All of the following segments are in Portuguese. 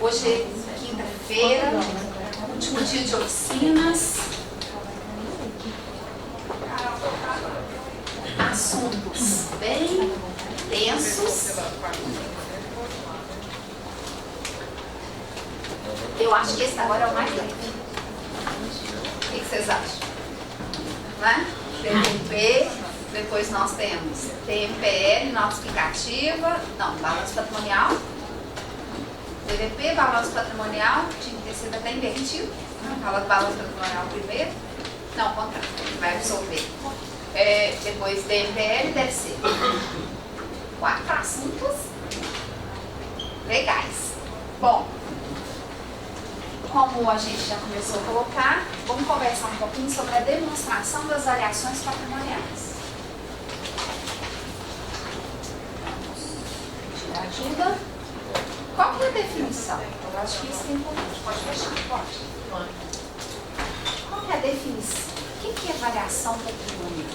Hoje é quinta-feira, último dia de oficinas. Assuntos bem tensos. Eu acho que esse agora é o mais leve. O que vocês acham? Não é? DDP, depois nós temos TMPL, nota explicativa, não, balanço patrimonial. DDP, balanço patrimonial, tinha que ter sido até invertido. Fala do balanço patrimonial primeiro. Não, contrário, vai resolver. Depois DMPL e DLC. 4 assuntos legais. Bom, como a gente já começou a colocar, vamos conversar um pouquinho sobre a demonstração das variações patrimoniais. Te ajuda? Qual que é a definição? Eu acho que isso é importante. Pode fechar? Pode. Qual que é a definição? O que é variação patrimonial?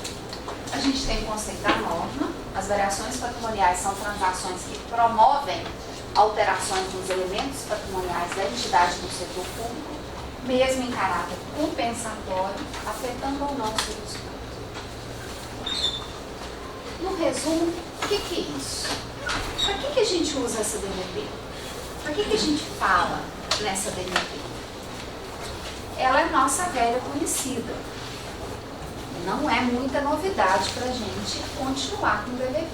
A gente tem o conceito da norma. As variações patrimoniais são transações que promovem alterações nos elementos patrimoniais da entidade do setor público, mesmo em caráter compensatório, afetando ou não o seu resultado. No resumo, o que é isso? Para que a gente usa essa DDP? Para que a gente fala nessa DDP? Ela é nossa velha conhecida. Não é muita novidade para a gente continuar com o DDP.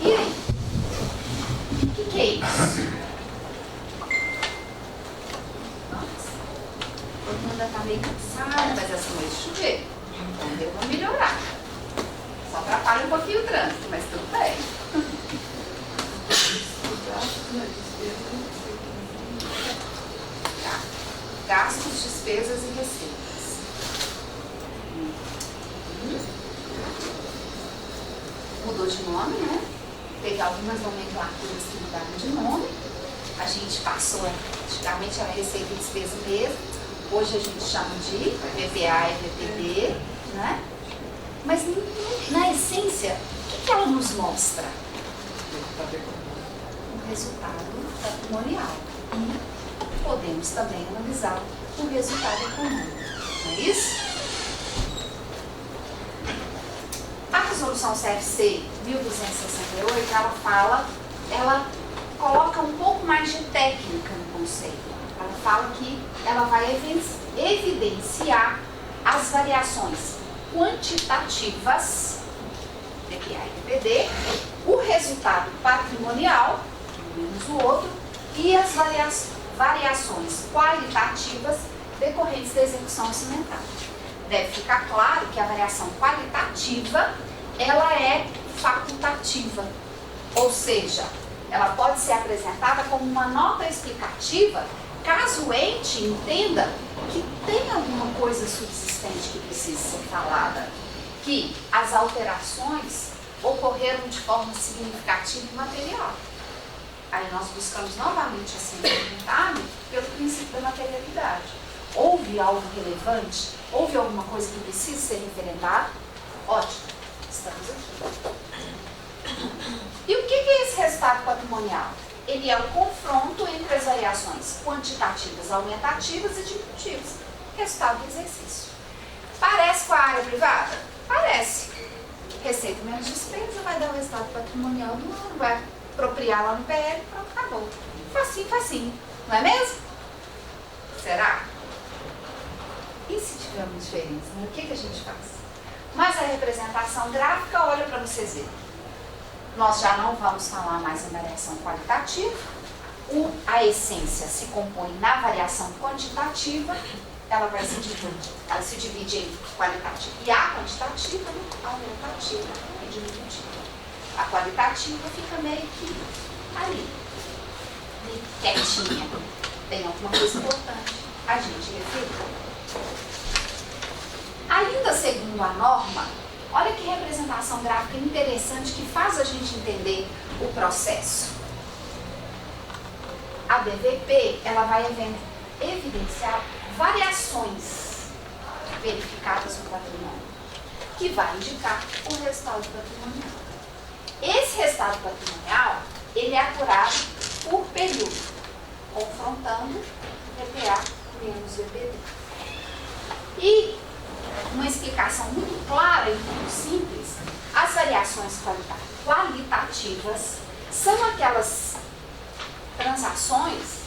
E aí? O que é isso? Nossa, todo mundo ainda está meio cansado, mas essa noite choveu. Então deu para melhorar. Só atrapalha um pouquinho o trânsito, mas tudo bem. Gastos, despesas e receitas. Mudou de nome, né? Teve algumas nomenclaturas que mudaram de nome. A gente passou, antigamente era receita e despesa mesmo. Hoje a gente chama de VPA e VPD, né? Mas na essência, o que ela nos mostra? O resultado patrimonial. E podemos também analisar o resultado econômico. Não é isso? A resolução CFC 1268, ela coloca um pouco mais de técnica no conceito. Ela fala que ela vai evidenciar as variações quantitativas, DPA e DPD, o resultado patrimonial, menos o outro, e as variações qualitativas decorrentes da execução orçamentária. Deve ficar claro que a variação qualitativa, ela é facultativa, ou seja, ela pode ser apresentada como uma nota explicativa caso o ente entenda que tem alguma coisa subsistente que precisa ser falada, que as alterações ocorreram de forma significativa e material. Aí nós buscamos novamente a sustentabilidade pelo princípio da materialidade. Houve algo relevante? Houve alguma coisa que precisa ser referendada? Ótimo, estamos aqui. E o que é esse resultado patrimonial? Ele é o confronto entre as variações quantitativas, aumentativas e diminutivas. Resultado do exercício. Parece com a área privada? Parece. Receita menos despesa vai dar o resultado patrimonial do ano, vai apropriar lá no PL, pronto, acabou. Facinho, facinho. Não é mesmo? Será? E se tiver uma diferença, né? O que a gente faz? Mas a representação gráfica, olha para vocês verem. Nós já não vamos falar mais em variação qualitativa. A essência se compõe na variação quantitativa. Ela se divide em qualitativa e a quantitativa, aumentativa e diminutiva. A qualitativa fica meio que ali, meio quietinha. Tem alguma coisa importante a gente referir. Ainda segundo a norma, olha que representação gráfica interessante que faz a gente entender o processo. A DVP, ela vai evidenciar variações verificadas no patrimônio, que vai indicar o resultado patrimonial. Esse resultado patrimonial, ele é apurado por período, confrontando VPA menos VPD. E uma explicação muito clara e muito simples, as variações qualitativas são aquelas transações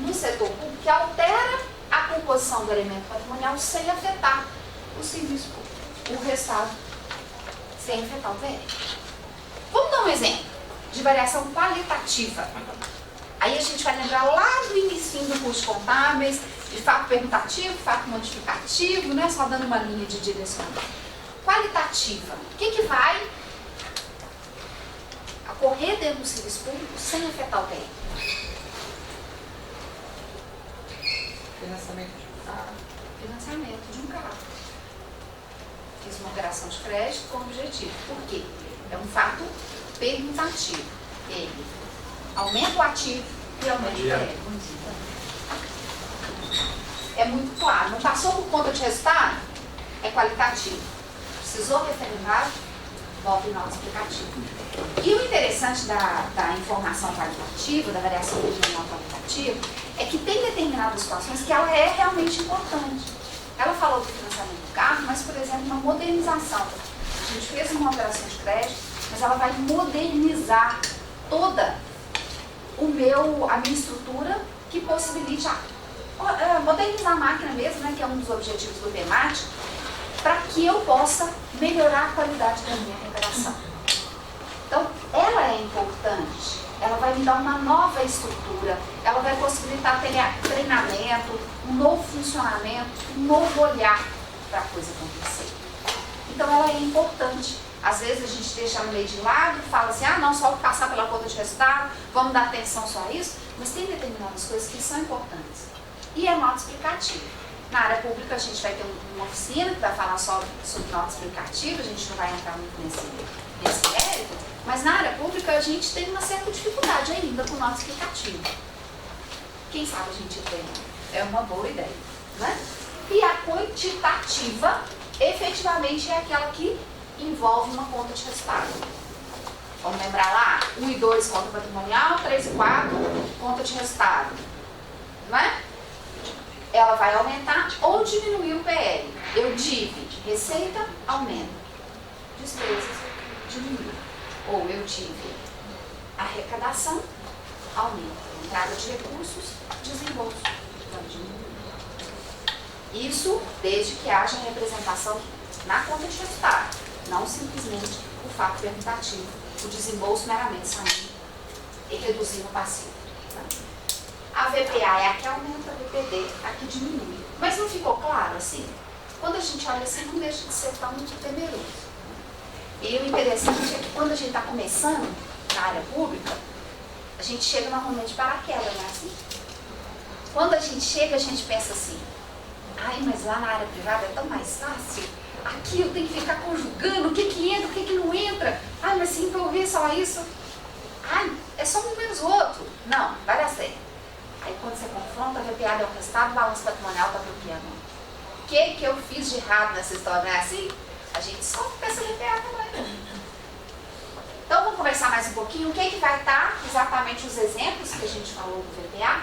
no setor público que altera a composição do elemento patrimonial sem afetar o serviço público, o resultado sem afetar o VR. Vamos dar um exemplo de variação qualitativa. Aí a gente vai lembrar lá do início do curso de contábeis, de fato perguntativo, fato modificativo, não é só dando uma linha de direcionamento. Qualitativa. O que vai ocorrer dentro do serviço público sem afetar o bem? Financiamento de um carro. Financiamento de um carro. Fiz uma operação de crédito com objetivo. Por quê? É um fato perguntativo. Ele aumenta o ativo e aumenta o crédito. É muito claro. Não passou por conta de resultado? É qualitativo. Precisou referendar? Volta em nota explicativa. E o interessante da informação qualitativa, da variação regional qualitativa, é que tem determinadas situações que ela é realmente importante. Ela falou do financiamento do carro, mas, por exemplo, uma modernização. A gente fez uma operação de crédito, mas ela vai modernizar toda a minha estrutura que possibilite modernizar a máquina mesmo, né, que é um dos objetivos do temático, para que eu possa melhorar a qualidade da minha operação. Então, ela é importante, ela vai me dar uma nova estrutura, ela vai possibilitar treinamento, um novo funcionamento, um novo olhar para a coisa acontecer. Então, ela é importante. Às vezes a gente deixa ela meio de lado, fala assim, não, só passar pela conta de resultado, vamos dar atenção só a isso, mas tem determinadas coisas que são importantes. E é nota explicativa. Na área pública a gente vai ter uma oficina que vai falar só sobre nota explicativa, a gente não vai entrar muito nesse mérito, mas na área pública a gente tem uma certa dificuldade ainda com nota explicativa. Quem sabe a gente tem? É uma boa ideia, né? E a quantitativa, efetivamente, é aquela que envolve uma conta de resultado. Vamos lembrar lá? 1 e 2, conta patrimonial, 3 e 4, conta de resultado. Não é? Ela vai aumentar ou diminuir o PL. Eu tive receita, aumenta. Despesas, diminui. Ou eu tive arrecadação, aumenta. Entrada de recursos, desembolso, vai diminuir. Isso desde que haja representação na conta de resultado. Não simplesmente o fato perguntativo, o desembolso meramente saindo e reduzindo o passivo. Tá? A VPA é a que aumenta, a VPD a que diminui. Mas não ficou claro assim? Quando a gente olha assim, não deixa de ser tão temeroso. E o interessante é que quando a gente está começando na área pública, a gente chega normalmente de paraquedas, não é assim? Quando a gente chega, a gente pensa assim, mas lá na área privada é tão mais fácil. Aqui eu tenho que ficar conjugando o que entra, o que não entra. Mas se envolver só isso, é só um menos o outro. Não, vai dar certo. Aí quando você confronta, a VPA é o resultado, o balanço patrimonial está bloqueando. O que eu fiz de errado nessa história? Não é assim? A gente sofre com essa VPA também. Então vamos conversar mais um pouquinho. O que vai estar exatamente os exemplos que a gente falou do VPA?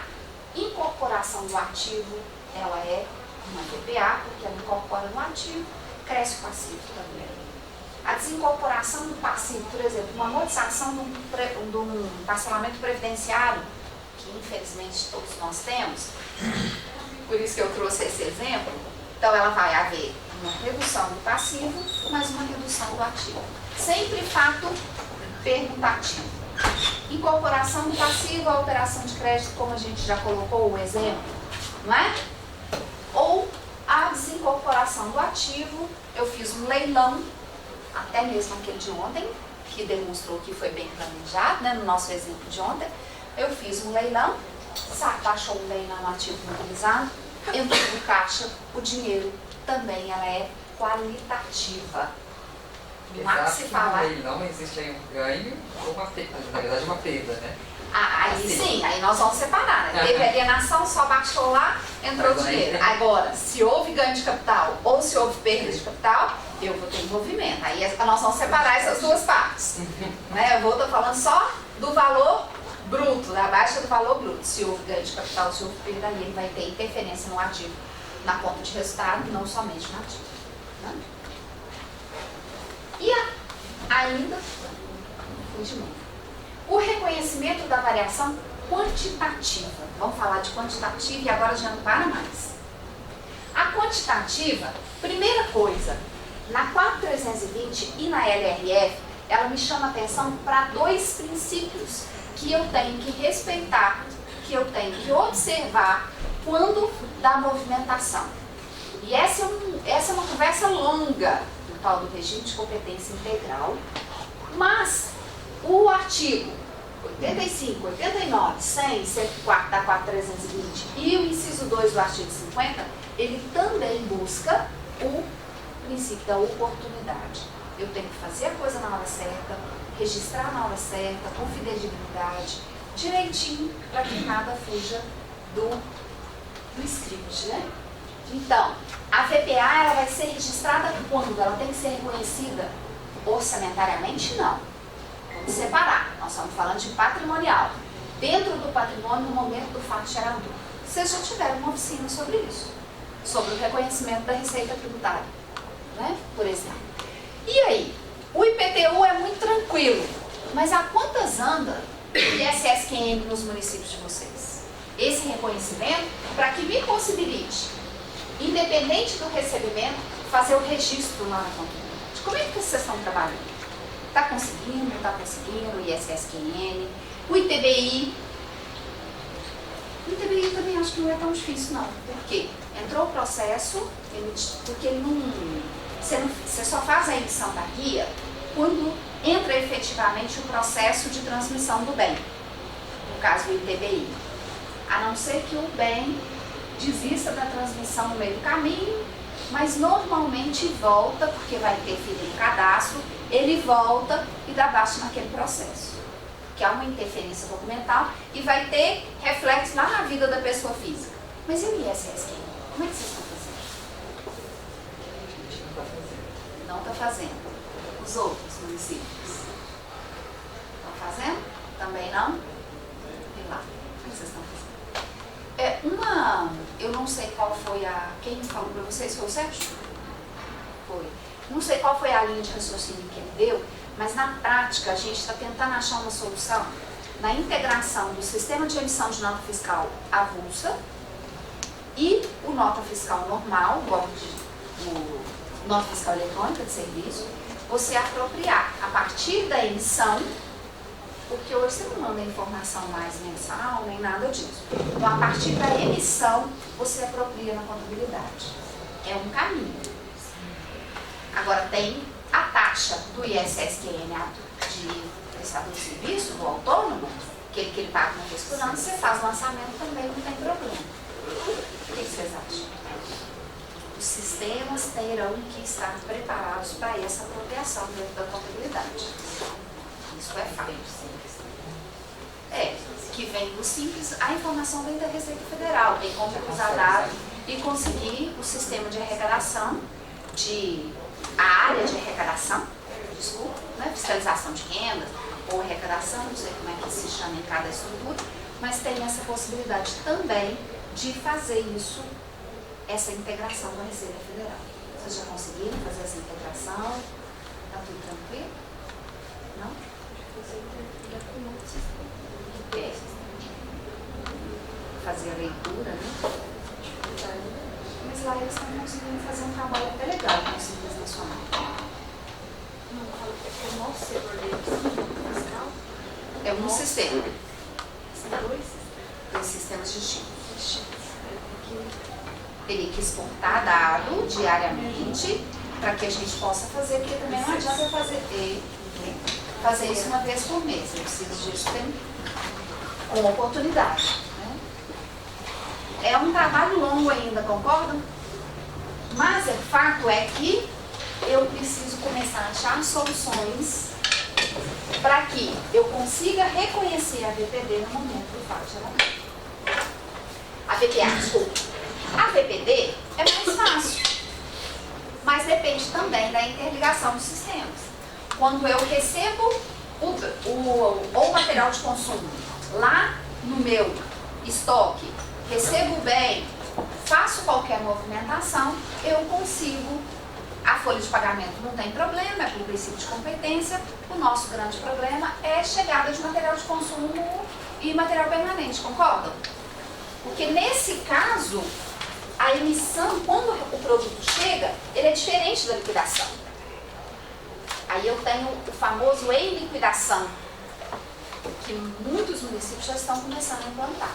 Incorporação do ativo, ela é uma VPA, porque ela incorpora no ativo, cresce o passivo também. A desincorporação do passivo, por exemplo, uma amortização de um parcelamento previdenciário, que infelizmente todos nós temos, por isso que eu trouxe esse exemplo. Então ela vai haver uma redução do passivo, mas uma redução do ativo. Sempre fato perguntativo. Incorporação do passivo, a operação de crédito, como a gente já colocou o exemplo, não é? Ou a desincorporação do ativo, eu fiz um leilão, até mesmo aquele de ontem, que demonstrou que foi bem planejado, né, no nosso exemplo de ontem. Eu fiz um leilão, baixou o leilão no ativo imobilizado, entrou no caixa, o dinheiro também ela é qualitativa. Não há que se falar. No leilão existe aí um ganho ou uma perda, na verdade uma perda, né? Aí assim. Sim, aí nós vamos separar, né? Teve alienação, só baixou lá, entrou o dinheiro. Agora, se houve ganho de capital ou se houve perda de capital, eu vou ter envolvimento. Aí nós vamos separar essas duas partes. Né? Eu estou falando só do valor bruto, abaixo do valor bruto. Se houve ganho de capital, se houve perda, aí ele vai ter interferência no ativo, na conta de resultado, não somente no ativo. Né? E ainda, de novo, o reconhecimento da variação quantitativa. Vamos falar de quantitativa e agora já não para mais. A quantitativa, primeira coisa, na 4320 e na LRF, ela me chama a atenção para dois princípios que eu tenho que respeitar, que eu tenho que observar quando dá movimentação. E essa é uma conversa longa, no tal do regime de competência integral, mas o artigo 85, 89, 100, 104 da 4320 e o inciso 2 do artigo 50, ele também busca o princípio da oportunidade. Eu tenho que fazer a coisa na hora certa, registrar na hora certa, com fidedignidade, direitinho, para que nada fuja do script, né? Então, a VPA ela vai ser registrada quando? Ela tem que ser reconhecida orçamentariamente? Não. Vamos separar. Nós estamos falando de patrimonial. Dentro do patrimônio, no momento do fato gerador. Vocês já tiveram uma oficina sobre isso, sobre o reconhecimento da receita tributária, né? Por exemplo. E aí? O IPTU é muito tranquilo, mas a quantas anda o ISSQN nos municípios de vocês? Esse reconhecimento, para que me possibilite, independente do recebimento, fazer o registro lá na contabilidade. Como é que vocês estão trabalhando? Está conseguindo, não está conseguindo, o ISSQN, o ITBI. O ITBI também acho que não é tão difícil, não. Por quê? Entrou o processo, porque ele não... Você só faz a emissão da guia quando entra efetivamente o processo de transmissão do bem, no caso do ITBI. A não ser que o bem desista da transmissão no meio do caminho, mas normalmente volta, porque vai interferir no cadastro, ele volta e dá baixa naquele processo, que é uma interferência documental e vai ter reflexo lá na vida da pessoa física. Mas e o ISSQN? Como é que vocês estão fazendo? Não está fazendo. Os outros municípios estão fazendo? Também não? E lá, como vocês estão fazendo? Eu não sei qual foi quem falou para vocês, foi o Sérgio? Foi. Não sei qual foi a linha de raciocínio que ele deu, mas na prática a gente está tentando achar uma solução na integração do sistema de emissão de nota fiscal avulsa e o nota fiscal normal, o nota fiscal eletrônica de serviço, você apropriar a partir da emissão, porque hoje você não manda informação mais mensal, nem nada disso. Então, a partir da emissão, você apropria na contabilidade. É um caminho. Agora, tem a taxa do ISSQN de prestador de serviço, do autônomo, que ele paga uma vez por ano, você faz lançamento também, não tem problema. O que vocês acham? Os sistemas terão que estar preparados para essa apropriação dentro da contabilidade. Isso é fato. Que vem do Simples, a informação vem da Receita Federal, tem como usar dados e conseguir o sistema de arrecadação, a área de arrecadação, desculpa, né, fiscalização de rendas ou arrecadação, não sei como é que se chama em cada estrutura, mas tem essa possibilidade também de fazer isso, essa integração com a Receita Federal. Vocês já conseguiram fazer essa integração? Está tudo tranquilo? Não? Fazer a leitura, né? Mas lá eles estão conseguindo fazer um trabalho até legal com o Simples Nacional. É o nosso setor de fiscal? É um sistema. São dois sistemas distintos. Teria que exportar dado diariamente para que a gente possa fazer, porque também não adianta fazer isso uma vez por mês. Eu preciso disso com oportunidade. Né? É um trabalho longo ainda, concordam? Mas o fato é que eu preciso começar a achar soluções para que eu consiga reconhecer a VPD no momento do fato gerador. A VPA, desculpa. A VPD é mais fácil, mas depende também da interligação dos sistemas. Quando eu recebo o material de consumo lá no meu estoque, recebo bem, faço qualquer movimentação, eu consigo. A folha de pagamento não tem problema, é por princípio de competência. O nosso grande problema é chegada de material de consumo e material permanente, concordam? Porque nesse caso, a emissão, quando o produto chega, ele é diferente da liquidação. Aí eu tenho o famoso em liquidação, que muitos municípios já estão começando a implantar.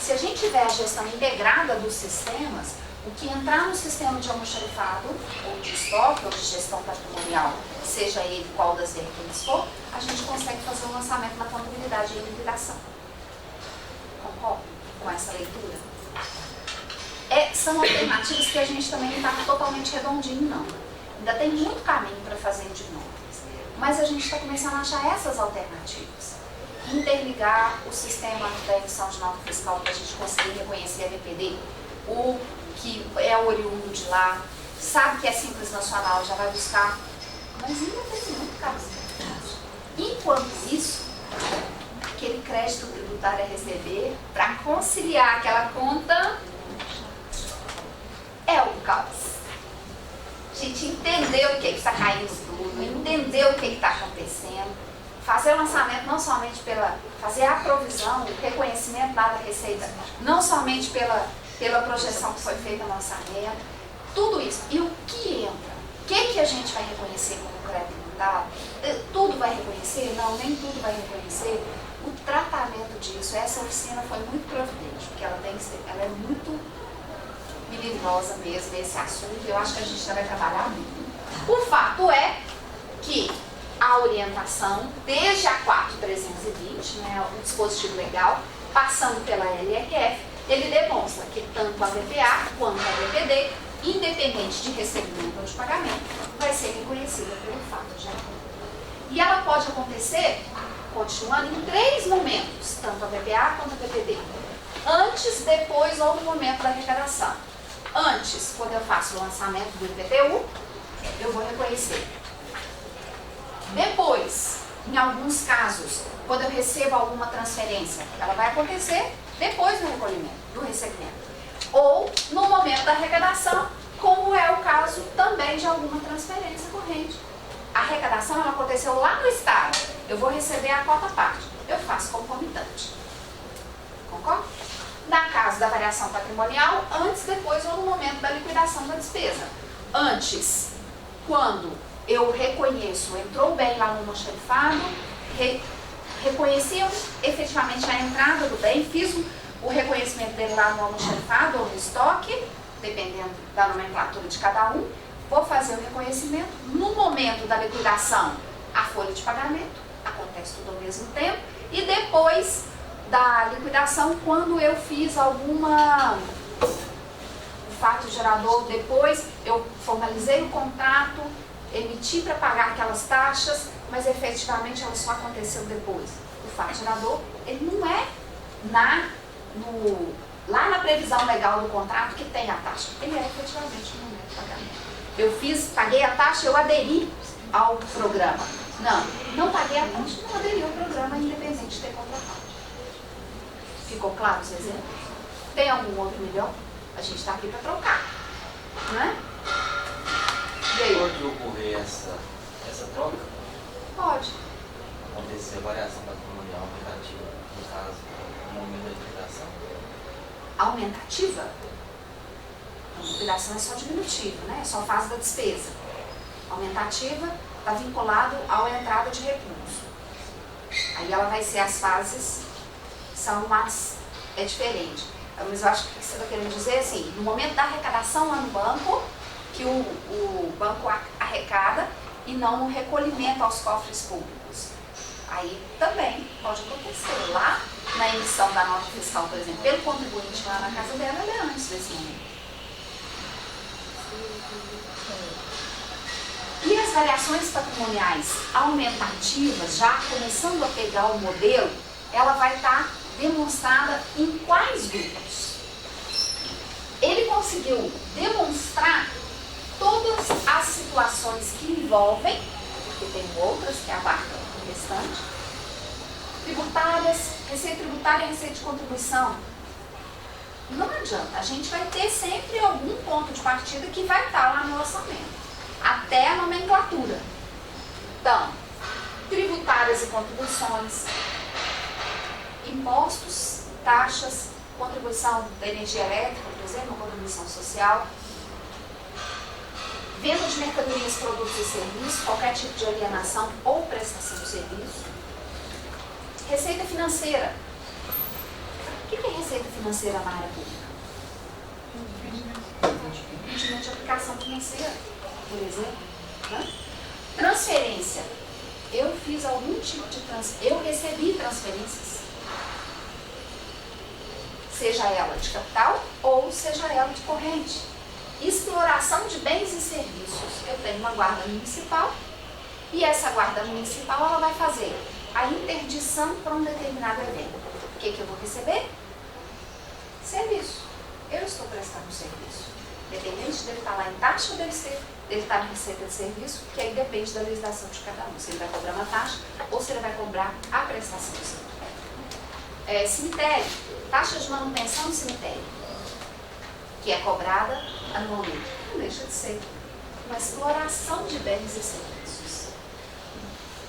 Se a gente tiver a gestão integrada dos sistemas, o que entrar no sistema de almoxarifado, ou de estoque, ou de gestão patrimonial, seja ele qual das vertentes for, a gente consegue fazer um lançamento na contabilidade em liquidação. Concordo com essa leitura? São alternativas que a gente também não está totalmente redondinho, não. Ainda tem muito caminho para fazer de notas. Mas a gente está começando a achar essas alternativas. Interligar o sistema da emissão de nota fiscal para a gente conseguir reconhecer a BPD, o que é oriundo de lá, sabe que é Simples Nacional, já vai buscar, mas ainda tem muito caso. Enquanto isso, aquele crédito tributário a receber, para conciliar aquela conta, é o caos. A gente entender o que está caindo tudo, entender o que está acontecendo, fazer o lançamento não somente fazer a provisão, o reconhecimento da receita, não somente pela projeção que foi feita no lançamento, tudo isso. E o que entra? O que a gente vai reconhecer como crédito tributário? Tudo vai reconhecer? Não, nem tudo vai reconhecer. O tratamento disso, essa oficina foi muito providente, porque ela é muito melindrosa mesmo, esse assunto. Eu acho que a gente já vai trabalhar muito. O fato é que a orientação, desde a 4320, né, o dispositivo legal, passando pela LRF, ele demonstra que tanto a VPA quanto a BPD, independente de recebimento ou de pagamento, vai ser reconhecida pelo fato de acontecer. E ela pode acontecer, continuando, em 3 momentos, tanto a VPA quanto a BPD. Antes, depois ou no momento da arrecadação. Antes, quando eu faço o lançamento do IPTU, eu vou reconhecer. Depois, em alguns casos, quando eu recebo alguma transferência, ela vai acontecer depois do recolhimento, do recebimento. Ou no momento da arrecadação, como é o caso também de alguma transferência corrente. A arrecadação ela aconteceu lá no Estado, eu vou receber a cota parte, eu faço concomitante. Concorda? Na caso da variação patrimonial, antes, depois ou no momento da liquidação da despesa. Antes, quando eu reconheço, entrou bem lá no almoxarifado, reconheci efetivamente a entrada do bem, fiz o reconhecimento dele lá no almoxarifado ou no estoque, dependendo da nomenclatura de cada um, vou fazer o reconhecimento. No momento da liquidação, a folha de pagamento, acontece tudo ao mesmo tempo, e depois da liquidação, quando eu fiz o fato gerador, depois eu formalizei o contrato, emiti para pagar aquelas taxas, mas efetivamente ela só aconteceu depois. O fato gerador, ele não é lá na previsão legal do contrato que tem a taxa, ele é efetivamente no momento do pagamento. Paguei a taxa, eu aderi ao programa. Não paguei a taxa, não aderi ao programa, independente de ter contratado. Ficou claro os exemplos? Tem algum outro melhor? A gente está aqui para trocar, não é? E aí? Pode ocorrer essa troca? Pode. Acontecer a variação patrimonial aumentativa, no caso, no momento da liquidação? Aumentativa? A liquidação é só diminutiva, né? É só a fase da despesa. Aumentativa está vinculado à entrada de recurso. Aí ela vai ser as fases, é diferente. Mas eu acho que você está querendo dizer assim, no momento da arrecadação lá no banco, que o banco arrecada e não no recolhimento aos cofres públicos. Aí também pode acontecer. Lá na emissão da nota fiscal, por exemplo, pelo contribuinte lá na casa dela, ele é antes desse momento. E as variações patrimoniais aumentativas, já começando a pegar o modelo, ela vai estar demonstrada em quais grupos? Ele conseguiu demonstrar todas as situações que envolvem, porque tem outras que abarcam o restante, tributárias, receita tributária e receita de contribuição. Não adianta, a gente vai ter sempre algum ponto de partida que vai estar lá no orçamento, até a nomenclatura. Então, tributárias e contribuições, impostos, taxas, contribuição da energia elétrica, por exemplo, contribuição social, venda de mercadorias, produtos e serviços, qualquer tipo de alienação ou prestação de serviço, receita financeira. O que é receita financeira na área pública? Rendimento de aplicação financeira, por exemplo. Né? Transferência. Eu fiz algum tipo de transferência. Eu recebi transferências. Seja ela de capital ou seja ela de corrente. Exploração de bens e serviços. Eu tenho uma guarda municipal e essa guarda municipal ela vai fazer a interdição para um determinado evento. O que eu vou receber? Serviço. Eu estou prestando serviço. Independente dele estar lá em taxa ou dele estar em receita de serviço, que aí depende da legislação de cada um. Se ele vai cobrar uma taxa ou se ele vai cobrar a prestação de serviço. Cemitério. Taxa de manutenção do cemitério, que é cobrada anualmente. Não deixa de ser uma exploração de bens e serviços.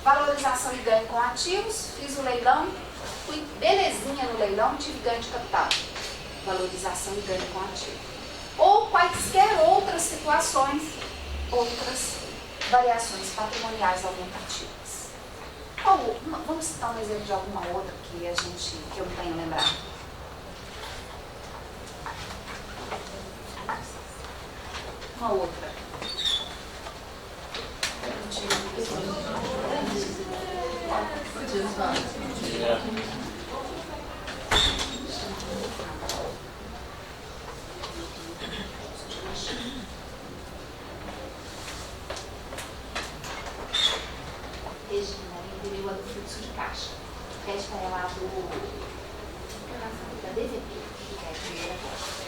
Valorização e ganho com ativos. Fiz o leilão, fui belezinha no leilão, tive ganho de capital. Valorização e ganho com ativo. Ou quaisquer outras situações, outras variações patrimoniais aumentativas. Vamos citar um exemplo de alguma outra que eu não tenho lembrado. Uma outra. Regina, ele do fluxo de caixa. Pede para ela da DVP, que é a primeira coisa.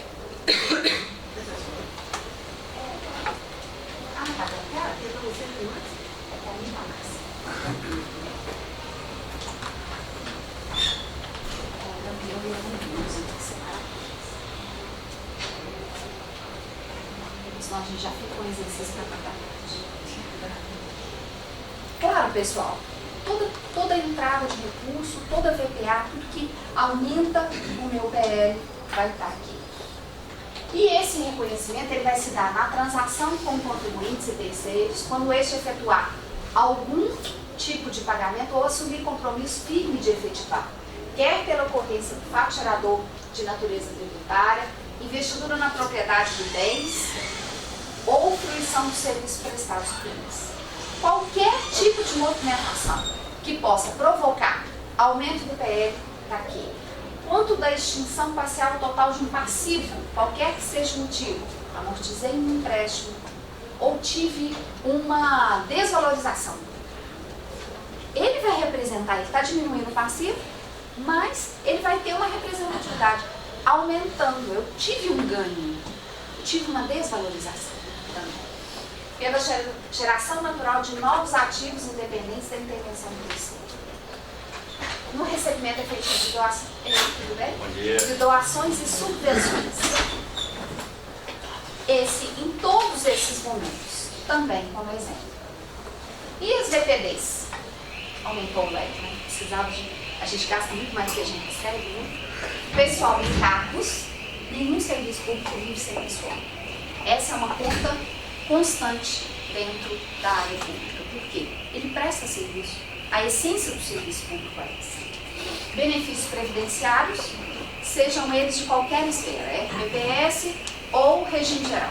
Tá bom, cara? Eu tô usando antes. É pra mim, mais. Senão a gente já fica com o exercício para tratar. Claro, pessoal, toda entrada de recurso, toda VPA, tudo que aumenta o meu PL vai estar aqui. E esse reconhecimento ele vai se dar na transação com contribuintes e terceiros, quando este efetuar algum tipo de pagamento ou assumir compromisso firme de efetivar, quer pela ocorrência do fato gerador de natureza tributária, investidura na propriedade de bens ou fruição dos serviços prestados por eles. Qualquer tipo de movimentação que possa provocar aumento do PL está aqui. Quanto da extinção parcial total de um passivo, qualquer que seja o motivo, amortizei um empréstimo ou tive uma desvalorização. Ele vai representar, ele está diminuindo o passivo, mas ele vai ter uma representatividade aumentando. Eu tive um ganho, eu tive uma desvalorização também. Pela geração natural de novos ativos independentes da intervenção do terceiro. No recebimento efetivo de doações, tudo bem? Bom dia. De doações e subvenções. Em todos esses momentos, também como exemplo. E as VPDs? Aumentou o leque, né? A gente gasta muito mais do que a gente recebe, né? Pessoal em cargos, nenhum serviço público vive sem pessoal. Essa é uma conta constante dentro da área pública. Por quê? Ele presta serviço. A essência do serviço público é essa. Benefícios previdenciários, sejam eles de qualquer esfera, FPPS ou regime geral.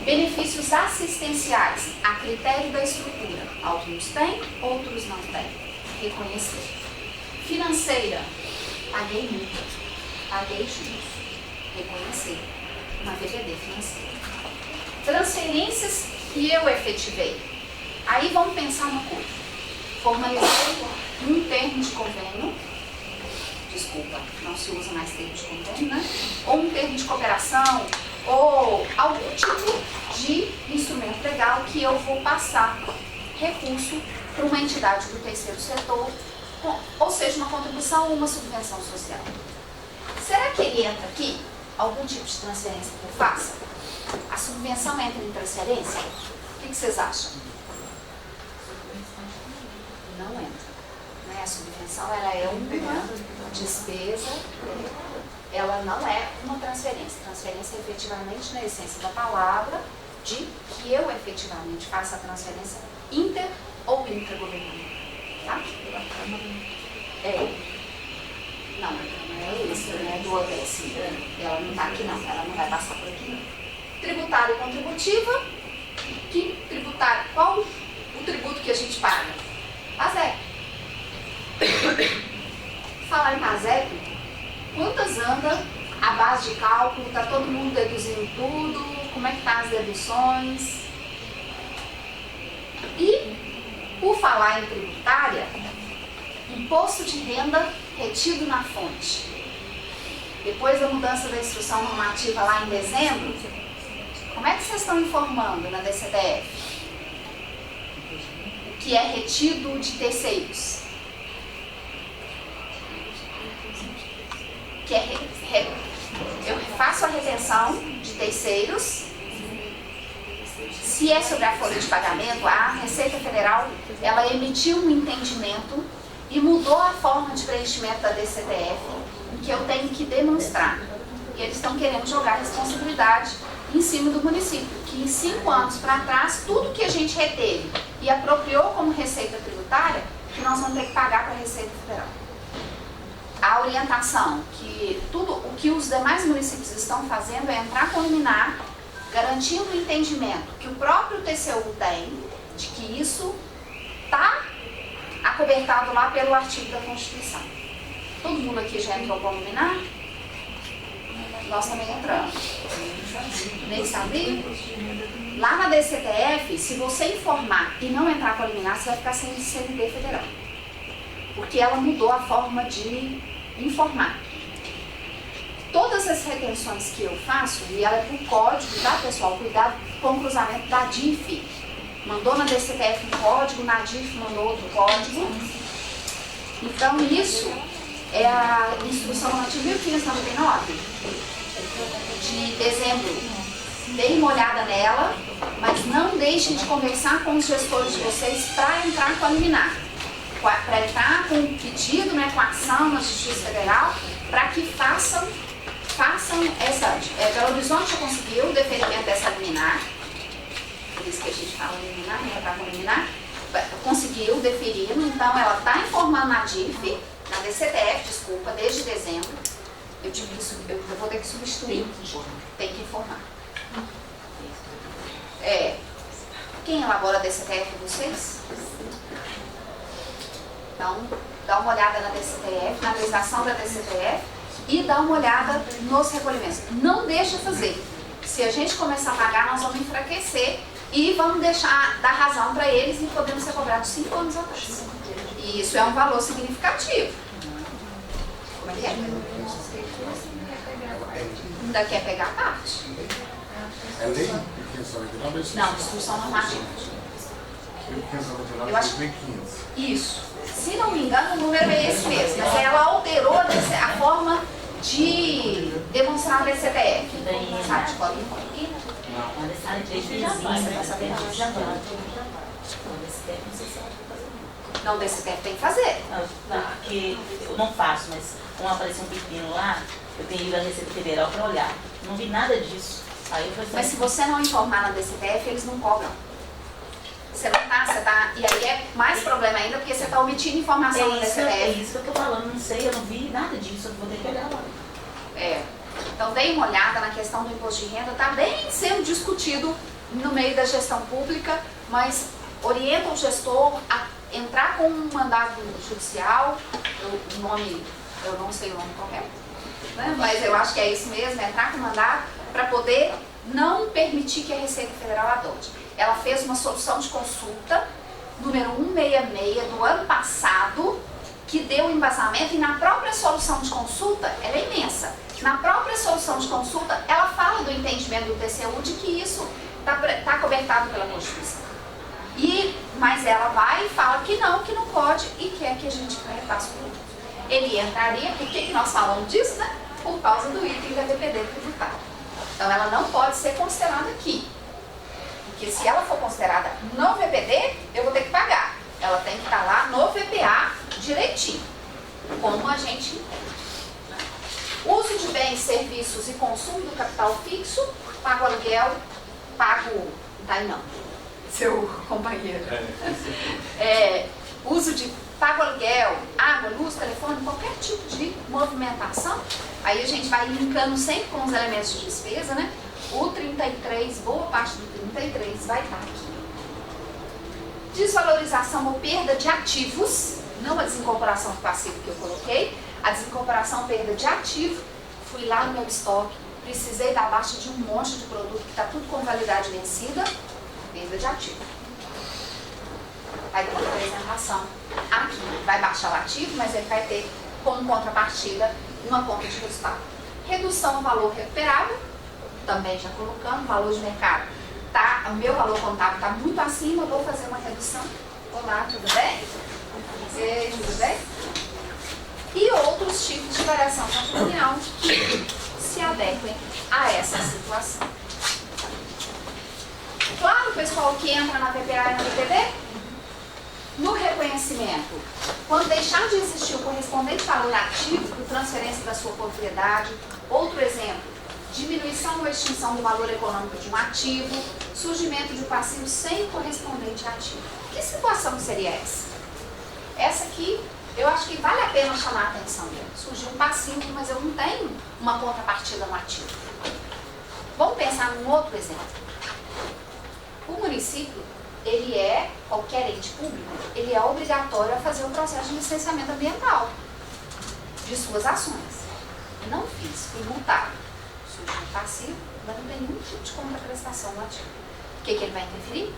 Benefícios assistenciais, a critério da estrutura. Alguns têm, outros não têm. Reconhecer. Financeira, paguei multa, paguei juros. Reconhecer. Uma VPD financeira. Transferências que eu efetivei. Aí vamos pensar uma coisa. Formalizei um termo de convênio, desculpa, não se usa mais termo de convênio, né? Ou um termo de cooperação, ou algum tipo de instrumento legal que eu vou passar recurso para uma entidade do terceiro setor ou seja, uma contribuição ou uma subvenção social. Será que ele entra aqui? Algum tipo de transferência que eu faça? A subvenção entra em transferência? O que vocês acham? Não entra. Né? A subvenção ela é uma despesa, ela não é uma transferência. Transferência é efetivamente, na essência da palavra, de que eu efetivamente faça a transferência inter ou intragovernamental. Tá? Não é isso, né? Do ODS. Ela não está aqui não, ela não vai passar por aqui não. Tributária e contributiva. Que tributário? Qual o tributo que a gente paga? PASEP. Falar em PASEP, quantas anda a base de cálculo? Está todo mundo deduzindo tudo? Como é que estão as deduções? E, por falar em tributária, imposto de renda retido na fonte. Depois da mudança da instrução normativa lá em dezembro, como é que vocês estão informando na DCTF? O que é retido de terceiros? Que eu faço a retenção de terceiros. Se é sobre a folha de pagamento, a Receita Federal ela emitiu um entendimento e mudou a forma de preenchimento da DCTF, em que eu tenho que demonstrar. E eles estão querendo jogar responsabilidade em cima do município, que em 5 anos para trás, tudo que a gente reteve e apropriou como receita tributária, que nós vamos ter que pagar para a Receita Federal. A orientação, que tudo o que os demais municípios estão fazendo é entrar com liminar, garantindo o entendimento que o próprio TCU tem, de que isso está acobertado lá pelo artigo da Constituição. Todo mundo aqui já entrou com liminar? Nós também entramos. Nem sabia? Lá na DCTF, se você informar e não entrar com liminar, você vai ficar sem CND federal. Porque ela mudou a forma de informar. Todas as retenções que eu faço, e ela é por código, tá, pessoal? Cuidado com o cruzamento da DIF. Mandou na DCTF um código, na DIF mandou outro código. Então, isso é a instrução normativa 1599 de dezembro. Deem uma olhada nela, mas não deixem de conversar com os gestores de vocês para entrar com a liminar. Para entrar com um pedido, né, com a ação na Justiça Federal, para que façam essa. Belo Horizonte já conseguiu o deferimento dessa liminar, por isso que a gente fala liminar, né, entrar com liminar, conseguiu deferindo, então ela está informando na DIF, na DCTF, desculpa, desde dezembro. Eu vou ter que substituir, tem que informar. Quem elabora a DCTF de vocês? Então, dá uma olhada na DCTF, na legislação da DCTF e dá uma olhada nos recolhimentos. Não deixa fazer. Se a gente começar a pagar, nós vamos enfraquecer e vamos dar razão para eles e podemos ser cobrados 5 anos atrás. E isso é um valor significativo. Como é que é? Ainda quer pegar a parte? É lei? Não, instrução normativa. Eu acho que isso. Se não me engano, o número é esse mesmo, mas ela alterou a forma de demonstrar a DCTF. Sabe de qual é? Não, DCTF tem que fazer. Porque eu não faço, mas como apareceu um pepino lá, eu tenho ido à Receita Federal para olhar. Não vi nada disso. Aí eu falei, mas se você não informar na DCTF, eles não cobram. Você tá. E aí é mais problema ainda, porque você está omitindo informação na DCTF. É isso que eu estou falando, não sei, eu não vi nada disso, eu vou ter que olhar lá. Então, dê uma olhada na questão do imposto de renda, está bem sendo discutido no meio da gestão pública, mas orienta o gestor a entrar com um mandado judicial, eu não sei o nome correto, né? Mas eu acho que é isso mesmo, entrar com mandado para poder não permitir que a Receita Federal adote. Ela fez uma solução de consulta, número 166 do ano passado, que deu embasamento, e na própria solução de consulta, ela é imensa, na própria solução de consulta, ela fala do entendimento do TCU de que isso está cobertado pela Constituição. E mas ela vai e fala que não pode e quer que a gente repasse o produto. Ele entraria, por que nós falamos disso, né? Por causa do item da VPD tributário. Então ela não pode ser considerada aqui. Porque se ela for considerada no VPD, eu vou ter que pagar. Ela tem que estar lá no VPA direitinho, como a gente entende. Uso de bens, serviços e consumo do capital fixo, pago aluguel, pago... Tá aí não, seu companheiro. Uso de pago aluguel, água, luz, telefone, qualquer tipo de movimentação. Aí a gente vai linkando sempre com os elementos de despesa, né? O 33, boa parte do 33 vai estar aqui. Desvalorização ou perda de ativos, não a desincorporação do passivo que eu coloquei, a desincorporação ou perda de ativo. Fui lá no meu estoque, precisei dar baixa de um monte de produto que está tudo com validade vencida, perda de ativo. Vai ter uma apresentação aqui, vai baixar o ativo, mas ele vai ter como contrapartida uma conta de resultado. Redução do valor recuperável, também já colocando, valor de mercado. Tá, o meu valor contábil está muito acima, eu vou fazer uma redução. Olá, tudo bem? Tudo bem? E outros tipos de variação patrimonial que se adequem a essa situação. Claro, pessoal, que entra na VPA e na VPD, no reconhecimento, quando deixar de existir o correspondente valor ativo por transferência da sua propriedade, outro exemplo, diminuição ou extinção do valor econômico de um ativo, surgimento de um passivo sem correspondente ativo. Que situação seria essa? Essa aqui, eu acho que vale a pena chamar a atenção dele. Surgiu um passivo, mas eu não tenho uma contrapartida no ativo. Vamos pensar num outro exemplo. O município, ele é, qualquer ente público, ele é obrigatório a fazer o processo de licenciamento ambiental de suas ações. Não fiz, fui multado. Surgiu um passivo, mas não tem nenhum tipo de contraprestação no ativo. O que ele vai interferir?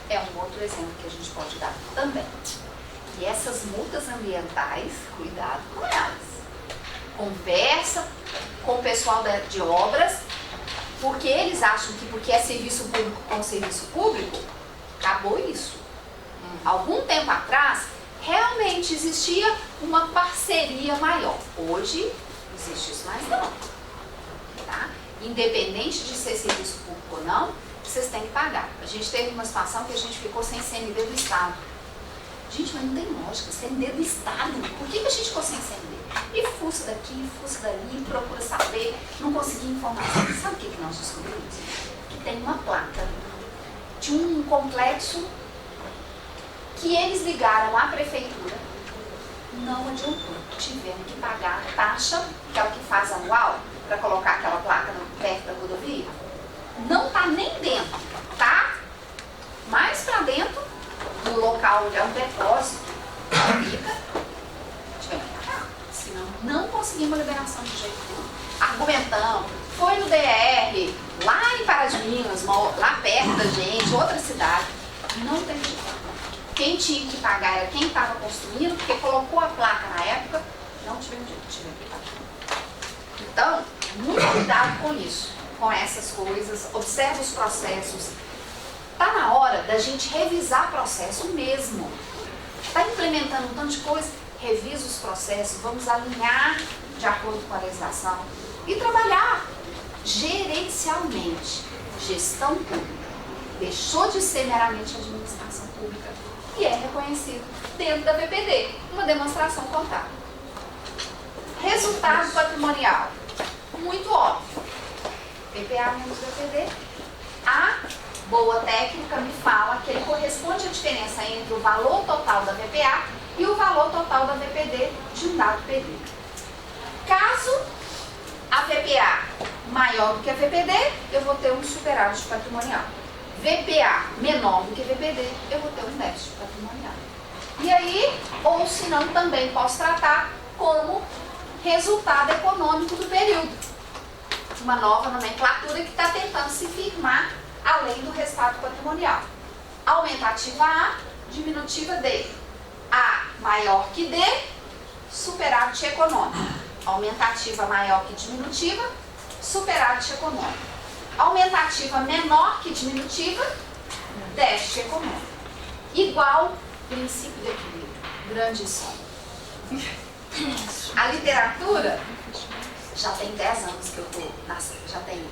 É um outro exemplo que a gente pode dar também. E essas multas ambientais, cuidado com elas. Conversa com o pessoal de obras, porque eles acham que porque é serviço público com serviço público, acabou isso. Algum tempo atrás, realmente existia uma parceria maior. Hoje, não existe isso mais não. Tá? Independente de ser serviço público ou não, vocês têm que pagar. A gente teve uma situação que a gente ficou sem CND do Estado. Gente, mas não tem lógica, CND do Estado. Por que a gente ficou sem CND? E fuça daqui, fuça dali, procura saber, não consegui informação. Sabe o que nós descobrimos? Que tem uma placa de um complexo que eles ligaram à prefeitura, não adiantou. Tiveram que pagar a taxa, que é o que faz anual, para colocar aquela placa perto da rodovia. Não está nem dentro, tá mais para dentro do local onde é um depósito, fica, tivemos que pagar, senão não conseguimos a liberação de jeito nenhum. Argumentando, foi no DR, lá em Pará de Minas, lá perto da gente, outra cidade, não tem jeito. Quem tinha que pagar era quem estava construindo, porque colocou a placa na época, não tivemos jeito, tivemos que pagar. Então, muito cuidado com isso, com essas coisas, observe os processos. Está na hora da gente revisar processo mesmo. Está implementando um tanto de coisa, revisa os processos, vamos alinhar de acordo com a legislação e trabalhar gerencialmente. Gestão pública. Deixou de ser meramente administração pública e é reconhecido dentro da VPD, uma demonstração contábil. Resultado patrimonial. Muito óbvio. VPA menos VPD. A boa técnica me fala que ele corresponde à diferença entre o valor total da VPA e o valor total da VPD de um dado período. Caso a VPA maior do que a VPD, eu vou ter um superávit patrimonial. VPA menor do que VPD, eu vou ter um déficit patrimonial. E aí, ou se não, também posso tratar como resultado econômico do período. Uma nova nomenclatura que está tentando se firmar além do resultado patrimonial. Aumentativa A, diminutiva D. A maior que D, superávit econômico. Aumentativa maior que diminutiva, superávit econômico. Aumentativa menor que diminutiva, déficit econômico. Igual princípio de equilíbrio. Grande som. A literatura já tem 10 anos que eu estou já tem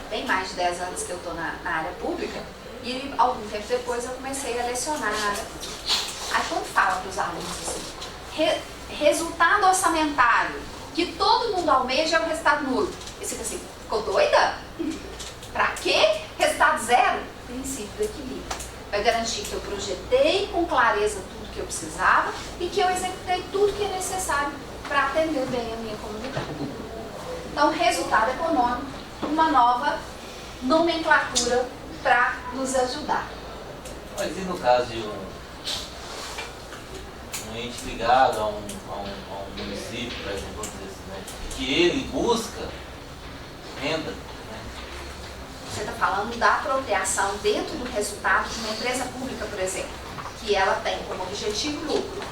bem mais de 10 anos que eu estou na área pública, e algum tempo depois eu comecei a lecionar na área pública. Aí quando fala para os alunos assim, resultado orçamentário, que todo mundo almeja, é o resultado nulo. Eles ficam assim, ficou doida? Pra quê? Resultado zero? Princípio do equilíbrio. Vai garantir que eu projetei com clareza tudo que eu precisava e que eu executei tudo que é necessário para atender bem a minha comunidade. Então, resultado econômico, uma nova nomenclatura para nos ajudar. Mas e no caso de um ente ligado a um município, por exemplo, né, que ele busca renda, né? Você está falando da apropriação dentro do resultado de uma empresa pública, por exemplo, que ela tem como objetivo lucro.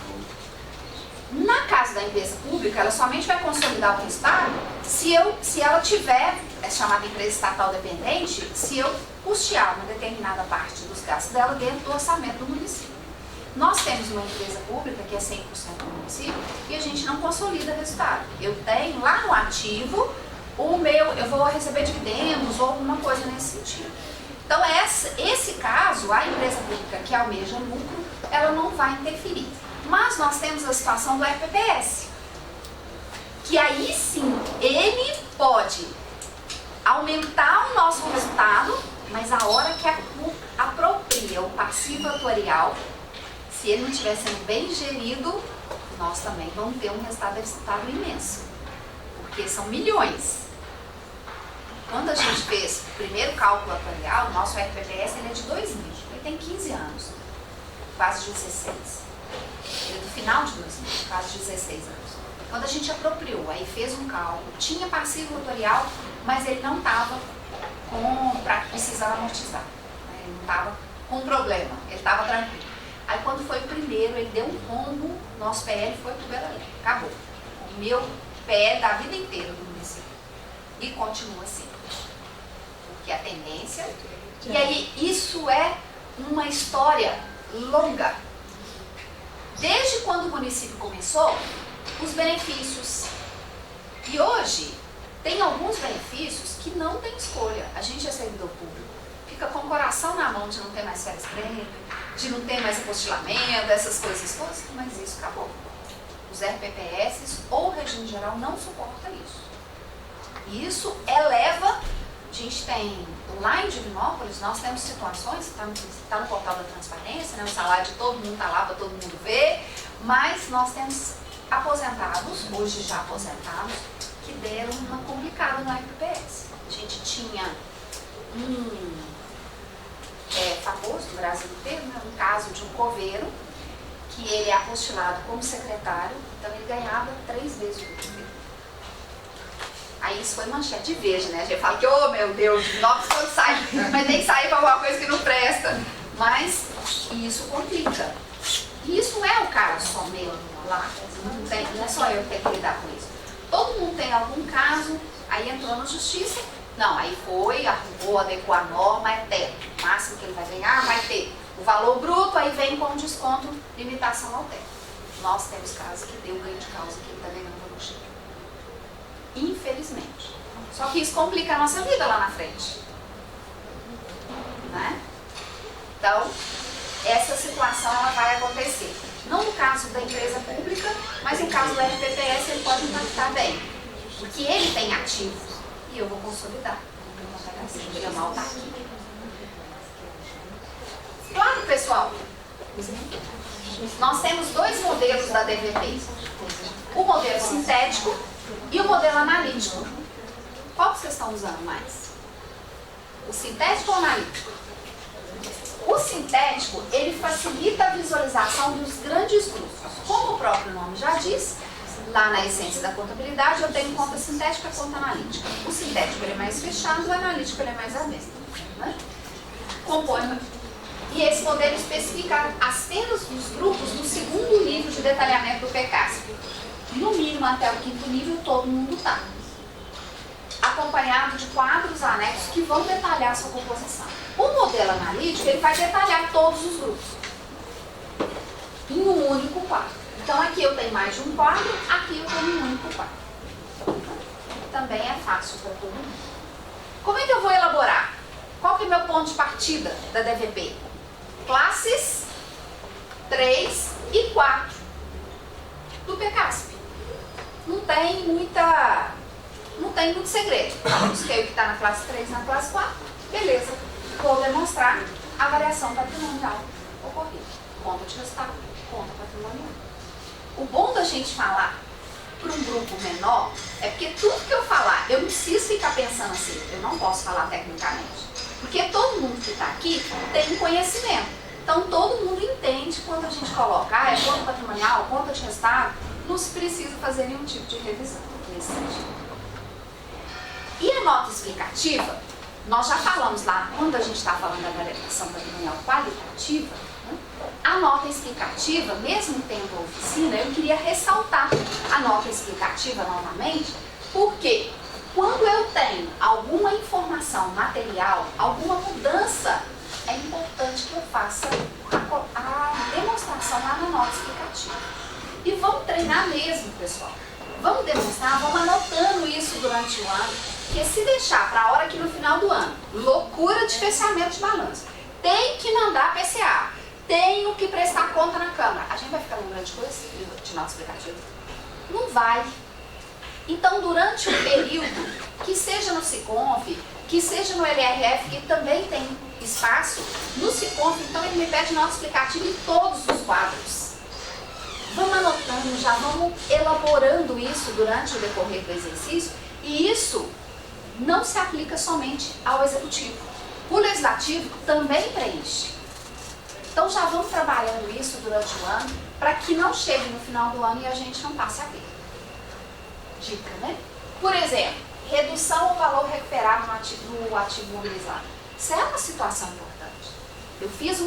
Na casa da empresa pública, ela somente vai consolidar o resultado se ela tiver, é chamada empresa estatal dependente, se eu custear uma determinada parte dos gastos dela dentro do orçamento do município. Nós temos uma empresa pública que é 100% do município e a gente não consolida resultado. Eu tenho lá no ativo eu vou receber dividendos ou alguma coisa nesse sentido. Então, esse caso, a empresa pública que almeja lucro, ela não vai interferir. Mas nós temos a situação do RPPS, que aí sim, ele pode aumentar o nosso resultado, mas a hora que apropria o passivo atuarial, se ele não estiver sendo bem gerido, nós também vamos ter um resultado imenso, porque são milhões. Quando a gente fez o primeiro cálculo atuarial, o nosso RPPS ele é de 2000, ele tem 15 anos, quase 16. Ele é do final de 2000, quase 16 anos. Quando a gente apropriou, aí fez um cálculo, tinha passivo atuarial, mas ele não estava precisando amortizar, né? Ele não estava com problema, ele estava tranquilo. Aí quando foi o primeiro, ele deu um rombo, nosso PL foi pro Bela Lé, acabou. O meu PL da vida inteira do município. E continua assim. Porque a tendência... E aí, isso é uma história longa. Desde quando o município começou, os benefícios. E hoje, tem alguns benefícios que não tem escolha. A gente é servidor público. Fica com o coração na mão de não ter mais férias prêmio, de não ter mais apostilamento, essas coisas todas, mas isso acabou. Os RPPS ou o regime geral não suporta isso. E isso eleva, a gente tem, lá em Divinópolis, nós temos situações, está no portal da transparência, né, o salário de todo mundo está lá para todo mundo ver, mas nós temos aposentados, hoje já aposentados, que deram uma complicada no RPPS. A gente tinha famoso no Brasil inteiro, né, um caso de um coveiro, que ele é apostilado como secretário, então ele ganhava 3 vezes o lucro. Aí isso foi manchete de Veja, né? A gente fala que, oh meu Deus, novos quando sai, mas tem que sair para alguma coisa que não presta. Mas isso complica. E isso não é o caso só meu lá, não é só eu que tenho que lidar com isso. Todo mundo tem algum caso, aí entrou na justiça, não, aí foi, arrumou, adequou a norma, é teto. O máximo que ele vai ganhar vai ter o valor bruto, aí vem com desconto, limitação ao teto. Nós temos casos que deu ganho de causa, que ele está ganhando valor cheio. Infelizmente. Só que isso complica a nossa vida lá na frente. Né? Então, essa situação ela vai acontecer. Não no caso da empresa pública, mas no caso do RPPS ele pode impactar bem. Porque ele tem ativos. E eu vou consolidar. Dia mal está aqui. Claro, pessoal. Nós temos 2 modelos da DVP. O modelo sintético e o modelo analítico. Qual que vocês estão usando mais? O sintético ou o analítico? O sintético, ele facilita a visualização dos grandes grupos. Como o próprio nome já diz, lá na essência da contabilidade, eu tenho conta sintética e conta analítica. O sintético ele é mais fechado, o analítico ele é mais aberto. Né? Compõe. E esse modelo especifica as perdas dos grupos no 2º nível de detalhamento do PECASP. No mínimo até o 5º nível, todo mundo está. A acompanhado de quadros anexos que vão detalhar a sua composição. O modelo analítico, ele vai detalhar todos os grupos em um único quadro. Então aqui eu tenho mais de um quadro, aqui eu tenho um único quadro. Também é fácil para todo mundo. Como é que eu vou elaborar? Qual que é o meu ponto de partida da DVP? Classes 3 e 4 do PCASP. Não tem muito segredo. Busquei o que está na classe 3 na classe 4. Beleza. Vou demonstrar a variação patrimonial ocorrida. Conta de resultado, conta patrimonial. O bom da gente falar para um grupo menor é porque tudo que eu falar, eu não preciso ficar pensando assim, eu não posso falar tecnicamente. Porque todo mundo que está aqui tem conhecimento. Então todo mundo entende quando a gente coloca, é conta patrimonial, conta de resultado, não se precisa fazer nenhum tipo de revisão nesse sentido. E a nota explicativa, nós já falamos lá, quando a gente está falando da variação patrimonial qualitativa, né? A nota explicativa, mesmo tendo a oficina, eu queria ressaltar a nota explicativa novamente, porque quando eu tenho alguma informação material, alguma mudança, é importante que eu faça a demonstração lá na nota explicativa. E vamos treinar mesmo, pessoal. Vamos demonstrar, vamos anotando isso durante o ano, porque se deixar para a hora que no final do ano, loucura de fechamento de balanço, tem que mandar PCA, tenho que prestar conta na Câmara, a gente vai ficar lembrando de coisa de nota explicativa? Não vai. Então, durante o período, que seja no Siconf, que seja no LRF, que também tem espaço, no Siconf, então ele me pede nota explicativa em todos os quadros. Vamos anotando, já vamos elaborando isso durante o decorrer do exercício, e isso não se aplica somente ao executivo. O legislativo também preenche. Então já vamos trabalhando isso durante o ano, para que não chegue no final do ano e a gente não passe a ver. Dica, né? Por exemplo, redução ao valor recuperado no ativo mobilizado. Isso é uma situação importante. Eu fiz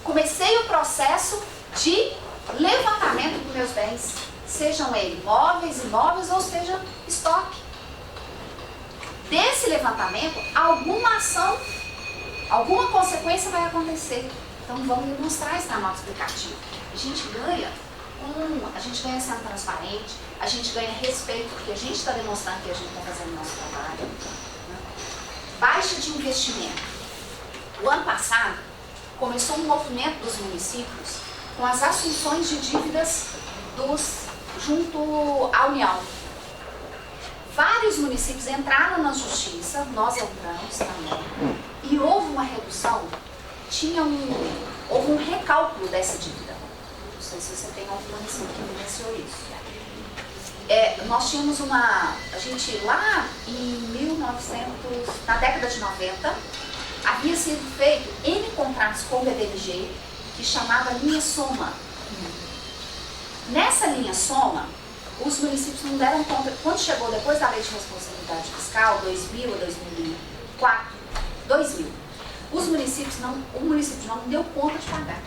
comecei o processo de levantamento dos meus bens, sejam eles móveis, imóveis ou seja estoque. Desse levantamento, alguma ação, alguma consequência vai acontecer. Então vamos demonstrar isso na nota explicativa. A gente ganha sendo transparente, a gente ganha respeito, porque a gente está demonstrando que a gente está fazendo o nosso trabalho. Né? Baixa de investimento. O ano passado, começou um movimento dos municípios com as assunções de dívidas junto à União. Vários municípios entraram na justiça, nós entramos também, e houve uma redução, houve um recálculo dessa dívida. Não sei se você tem algum município que vivenciou isso. Nós tínhamos a gente lá em na década de 90, havia sido feito N contratos com o BDMG, que chamava linha soma. Nessa linha soma, os municípios não deram conta, quando chegou depois da Lei de Responsabilidade Fiscal, 2000 a 2004, 2000, o município não deu conta de pagar.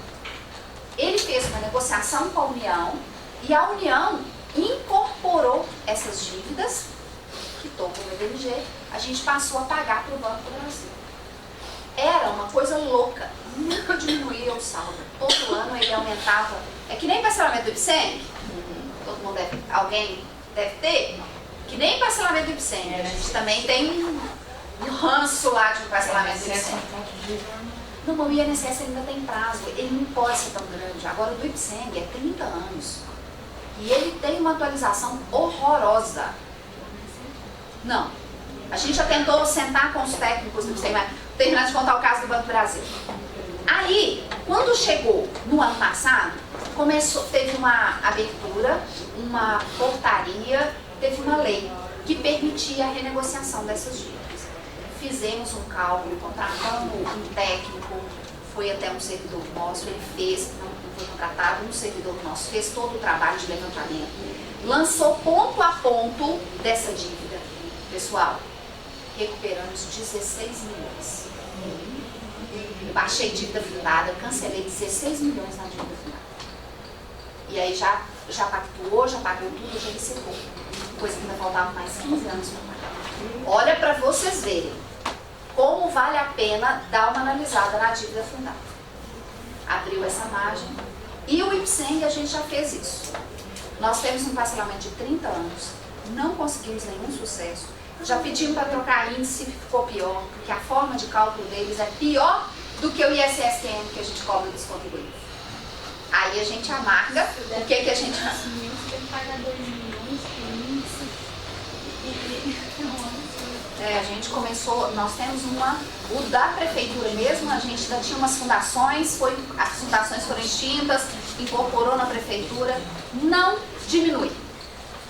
Ele fez uma negociação com a União e a União incorporou essas dívidas, que tocam o BDMG, a gente passou a pagar para o Banco do Brasil. Era uma coisa louca, nunca diminuía o saldo. Todo ano ele aumentava. É que nem parcelamento do IPSENG, todo mundo alguém deve ter, que nem parcelamento do IPSENG. A gente também tem um ranço lá de um parcelamento do IPSENG. Não, o INSS ainda tem prazo, ele não pode ser tão grande. Agora o do IPSENG é 30 anos. E ele tem uma atualização horrorosa. Não. A gente já tentou sentar com os técnicos do IPSENG, mas terminar de contar o caso do Banco do Brasil. Aí, quando chegou no ano passado, teve uma abertura, uma portaria, teve uma lei que permitia a renegociação dessas dívidas. Fizemos um cálculo, contratamos um técnico, foi até um servidor nosso, ele fez, não foi contratado, um servidor nosso fez todo o trabalho de levantamento, lançou ponto a ponto dessa dívida. Pessoal, recuperamos 16 milhões. Baixei dívida fundada, cancelei 16 milhões na dívida fundada. E aí já pactuou, já pagou tudo, já encerrou. Coisa que ainda faltava mais 15 anos para pagar. Olha para vocês verem como vale a pena dar uma analisada na dívida fundada. Abriu essa margem e o IPSENG a gente já fez isso. Nós temos um parcelamento de 30 anos, não conseguimos nenhum sucesso. Já pedimos para trocar índice, ficou pior, porque a forma de cálculo deles é pior do que o ISSQM que a gente cobra dos contribuintes. Aí a gente amarga, o que a gente... Tem que pagar 2 milhões por índice. A gente começou, nós temos o da prefeitura mesmo, a gente ainda tinha umas fundações, as fundações foram extintas, incorporou na prefeitura, não diminui,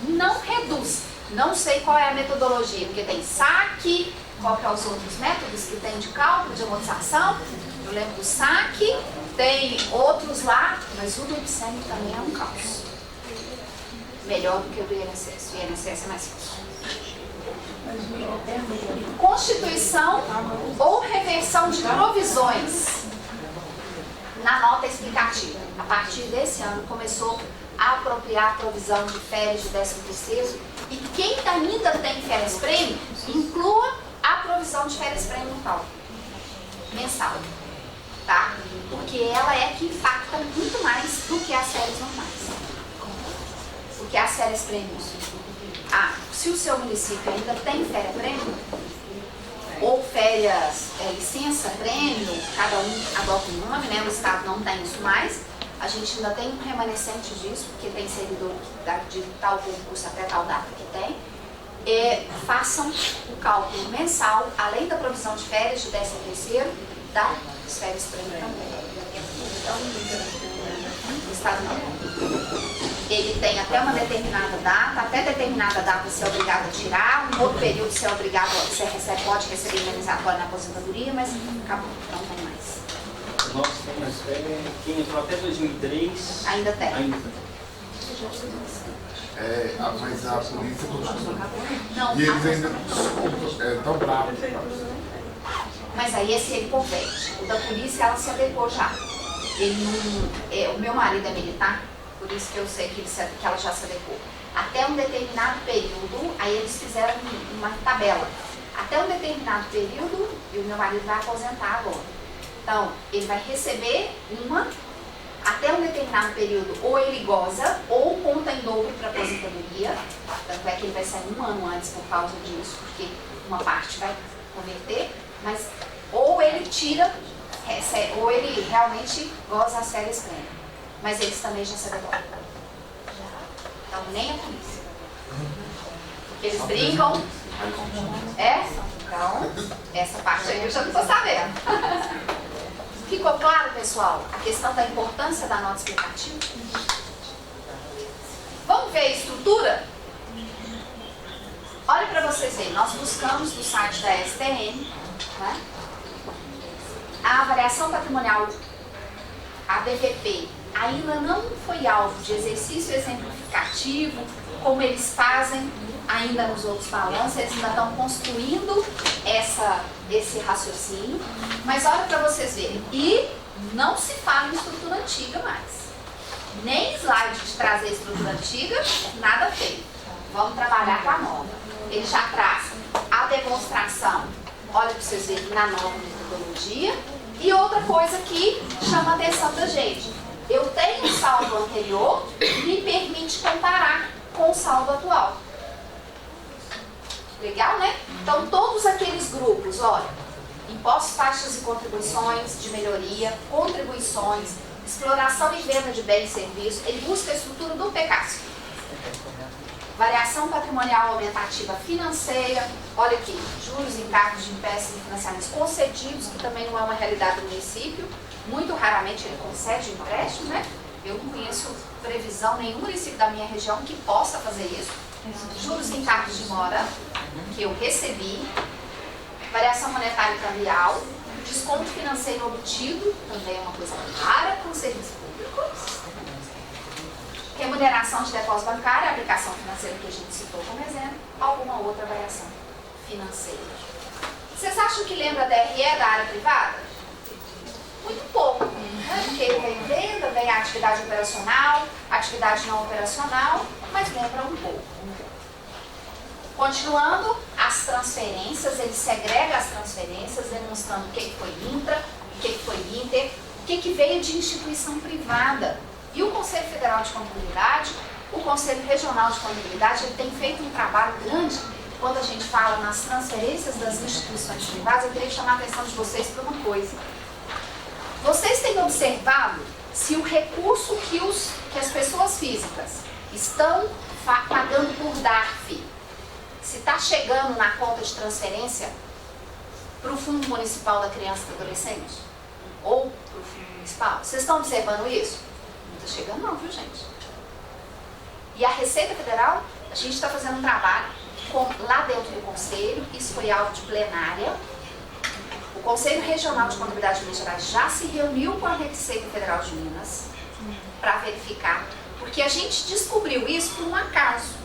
não reduz. Não sei qual é a metodologia, porque tem saque, qual que é os outros métodos que tem de cálculo, de amortização. Eu lembro do saque, tem outros lá, mas o do IPSENG também é um caos. Melhor do que o do INSS. O INSS é mais fácil. Constituição ou reversão de provisões. Na nota explicativa, a partir desse ano começou a apropriar a provisão de férias de 13º e quem ainda tem férias prêmio, inclua a provisão de férias prêmio no cálculo mensal, tá? Porque ela é que impacta muito mais do que as férias normais. Porque as férias prêmios, se o seu município ainda tem férias prêmio, ou férias licença prêmio, cada um adota um nome, né? O Estado não tem isso mais. A gente ainda tem um remanescente disso, porque tem servidor de tal concurso até tal data que tem. Façam o cálculo mensal, além da provisão de férias de 13º, das férias prêmio também. O Estado não. Ele tem até uma determinada data, até determinada data você é obrigado a tirar, um outro período você é obrigado, você pode receber indenizatório na aposentadoria, mas acabou, não tem mais. Nós temos, quem entrou até 2003... Ainda tem. Mas a polícia continua. Não, E eles ainda estão bravos. Mas aí ele converte. O da polícia, ela se adequou já. O meu marido é militar, por isso que eu sei que ela já se adequou. Até um determinado período, aí eles fizeram uma tabela. Até um determinado período, e o meu marido vai aposentar agora. Então, ele vai receber até um determinado período, ou ele goza, ou conta em dobro para aposentadoria. Tanto é que ele vai sair 1 ano antes por causa disso, porque uma parte vai converter, mas ou ele tira, ou ele realmente goza as férias prêmio. Mas eles também já se adequaram. Então, nem a polícia. Porque eles brincam. Então, essa parte aí eu já não estou sabendo. Ficou claro, pessoal, a questão da importância da nota explicativa? Vamos ver a estrutura? Olha para vocês verem, nós buscamos no site da STN, né, a avaliação patrimonial, a BVP, ainda não foi alvo de exercício exemplificativo, como eles fazem ainda nos outros balanços, eles ainda estão construindo esse raciocínio, mas olha para vocês verem, e não se fala em estrutura antiga mais, nem slide de trazer estrutura antiga, nada feito, vamos trabalhar com a nova. Ele já traz a demonstração, olha para vocês verem, na nova metodologia, e outra coisa que chama a atenção da gente, eu tenho um saldo anterior que me permite comparar com o saldo atual. Legal, né? Então, todos aqueles grupos, olha, impostos, taxas e contribuições de melhoria, contribuições, exploração e venda de bens e serviços, ele busca a estrutura do PECASF. Variação patrimonial aumentativa financeira, olha aqui, juros, encargos de empréstimos e financiamentos concedidos, que também não é uma realidade do município, muito raramente ele concede empréstimo, né? Eu não conheço previsão nenhum município da minha região que possa fazer isso. Juros e encargos de mora, que eu recebi, variação monetária e cambial, desconto financeiro obtido, também é uma coisa rara com serviços públicos, remuneração de depósito bancário, aplicação financeira que a gente citou como exemplo, alguma outra variação financeira. Vocês acham que lembra a DRE da área privada? Muito pouco, né? Porque vem venda, vem a atividade operacional, atividade não operacional, mas lembra um pouco. Continuando, a as transferências, ele segrega as transferências, demonstrando o que foi intra, o que foi inter, o que veio de instituição privada. E o Conselho Federal de Contabilidade, o Conselho Regional de Contabilidade, ele tem feito um trabalho grande quando a gente fala nas transferências das instituições privadas. Eu queria chamar a atenção de vocês para uma coisa. Vocês têm observado se o recurso que as pessoas físicas estão pagando por DARF, se está chegando na conta de transferência para o Fundo Municipal da Criança e do Adolescente? Ou para o Fundo Municipal? Vocês estão observando isso? Não está chegando não, viu, gente? E a Receita Federal, a gente está fazendo um trabalho lá dentro do Conselho, isso foi alvo de plenária. O Conselho Regional de Contabilidade de Minas Gerais já se reuniu com a Receita Federal de Minas para verificar, porque a gente descobriu isso por um acaso.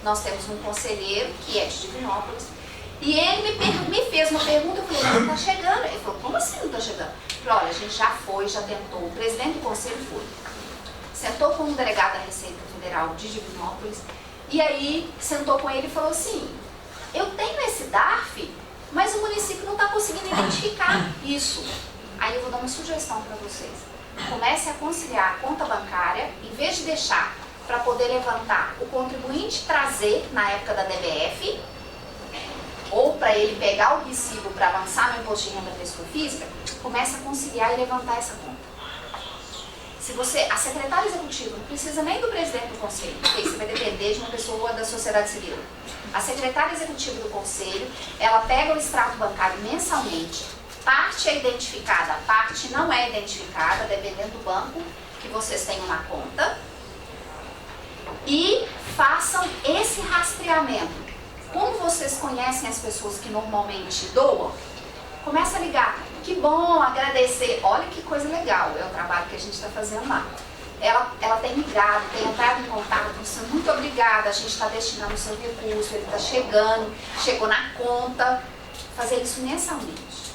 Nós temos um conselheiro que é de Divinópolis e ele me fez uma pergunta. Eu falei, não está chegando. Ele falou, como assim não está chegando? Eu falei, olha, a gente já foi, já tentou. O presidente do conselho foi. Sentou com um delegado da Receita Federal de Divinópolis e aí sentou com ele e falou assim, eu tenho esse DARF, mas o município não está conseguindo identificar isso. Aí eu vou dar uma sugestão para vocês. Comece a conciliar a conta bancária, em vez de deixar para poder levantar o contribuinte trazer na época da DBF, ou para ele pegar o recibo para avançar no imposto de renda da pessoa física, comece a conciliar e levantar essa conta. Se você, a secretária executiva não precisa nem do presidente do conselho, porque isso vai depender de uma pessoa da sociedade civil. A secretária executiva do conselho, ela pega o extrato bancário mensalmente, parte é identificada, parte não é identificada, dependendo do banco que vocês tenham na conta, e façam esse rastreamento. Como vocês conhecem as pessoas que normalmente doam, começa a ligar. Que bom, agradecer. Olha que coisa legal, é o trabalho que a gente está fazendo lá. Ela tem ligado, tem entrado em contato, muito obrigada, a gente está destinando o seu recurso, ele está chegando, chegou na conta. Fazer isso mensalmente.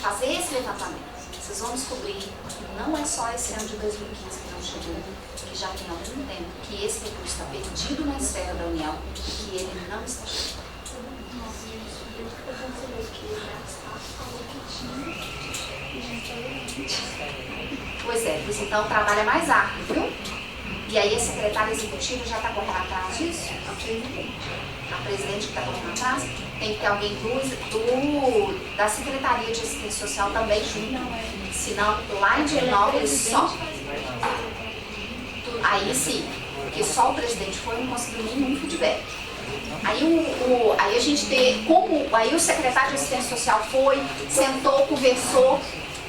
Fazer esse levantamento. Vocês vão descobrir que não é só esse ano de 2015 que não chegou, que já tem algum tempo que esse recurso está perdido na esfera da União e que ele não está chegando. Pois é, pois então o trabalho é mais árduo, viu? E aí a secretária executiva já está correndo atrás disso? A presidente que está correndo atrás? Tem que ter alguém da Secretaria de Assistência Social também junto. Senão, lá em Divinópolis só. Aí sim, porque só o presidente foi e não conseguiu nenhum feedback. Aí a gente tem, aí o secretário de Assistência Social foi, sentou, conversou,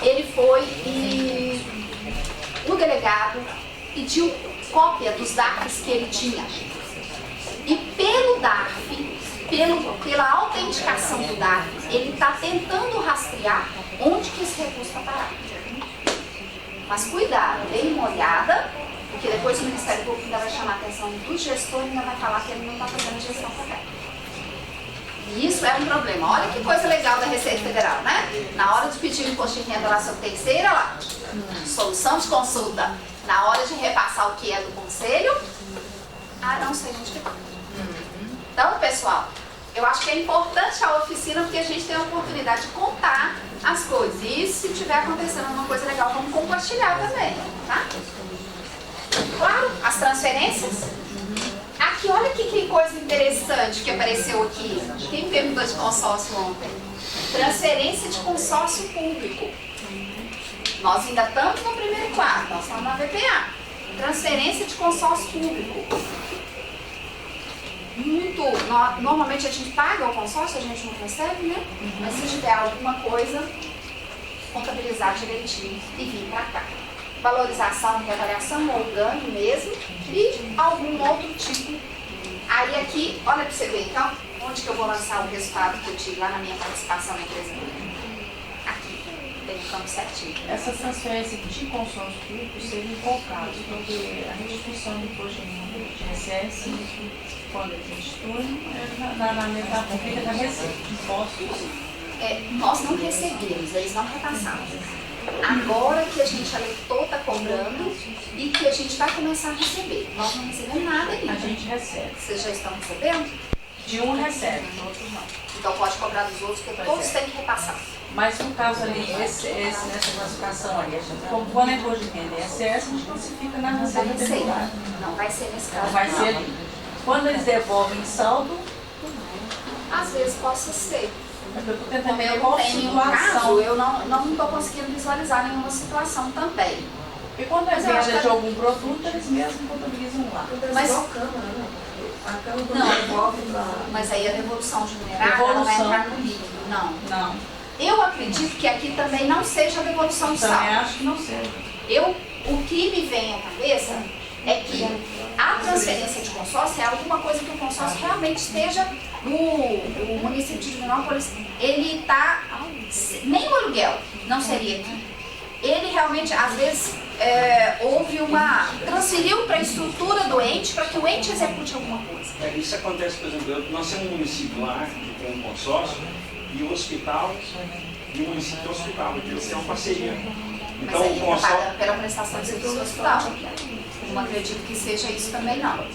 ele foi e o delegado pediu cópia dos DARFs que ele tinha. E pelo DARF, pela autenticação do DARF, ele está tentando rastrear onde que esse recurso está parado. Mas cuidado, dê uma olhada, porque depois o Ministério Público ainda vai chamar a atenção do gestor e ainda vai falar que ele não está fazendo gestão correta. E isso é um problema. Olha que coisa legal da Receita Federal, né? Na hora de pedir o imposto de renda lá sobre terceira, lá, solução de consulta. Na hora de repassar o que é do conselho, não sei, gente. Então, pessoal, eu acho que é importante a oficina porque a gente tem a oportunidade de contar as coisas. E se tiver acontecendo alguma coisa legal, vamos compartilhar também, tá? Claro, as transferências. Aqui, olha que coisa interessante que apareceu aqui. Quem perguntou de consórcio ontem? Transferência de consórcio público. Nós ainda estamos no primeiro quadro, nós estamos na VPA. Transferência de consórcio público. Normalmente a gente paga o consórcio, a gente não recebe, né? Mas se tiver alguma coisa, contabilizar direitinho e vir para cá. Valorização, reavaliação ou ganho mesmo e algum outro tipo. Aí aqui, olha para você ver, então, onde que eu vou lançar o resultado que eu tive lá na minha participação na empresa? Aqui, tem o campo certinho. Essa transferência de consórcio público seria em qual caso? Porque a restituição do imposto de INSS, quando a gente institui, na metade pública da receita de impostos. Nós não recebemos, eles não repassaram. Agora que a gente alertou, está cobrando e que a gente vai começar a receber. Nós não recebemos nada ainda. A gente recebe. Vocês já estão recebendo? De um recebe, dos outros não. Então pode cobrar dos outros, porque todos têm que repassar. Mas no caso ali, nessa classificação ali, como quando é imposto de renda e excesso, a gente classifica na receita tributária. Não vai ser nesse caso. Não vai ser ali. Quando eles devolvem em saldo, Às vezes possa ser. é que eu estou tentando Também ver eu qual não tenho nenhum situação. caso, eu não estou conseguindo visualizar nenhuma situação também. E quando é Mas eu acho venda que- de algum produto, eles mesmos contabilizam lá. Mas, A Câmara, né? A Câmara Não. devolve para... mas aí a devolução de minerário ela vai Devolução. entrar no líquido. Não. Não, Eu acredito que aqui também não seja a devolução de também saldo. acho que não seja. O que me vem à cabeça é que a transferência de consórcio é alguma coisa que o consórcio realmente esteja o município de Divinópolis, ele está, nem o aluguel não seria aqui. Ele realmente, às vezes, transferiu para a estrutura do ente para que o ente execute alguma coisa. Isso acontece, por exemplo, nós temos um município lá que tem um consórcio e o hospital e o município tem um hospital, então eles têm uma parceria. Mas Então aí o ele consórcio... paga pela prestação de serviço do hospital. Não acredito que seja isso também, não.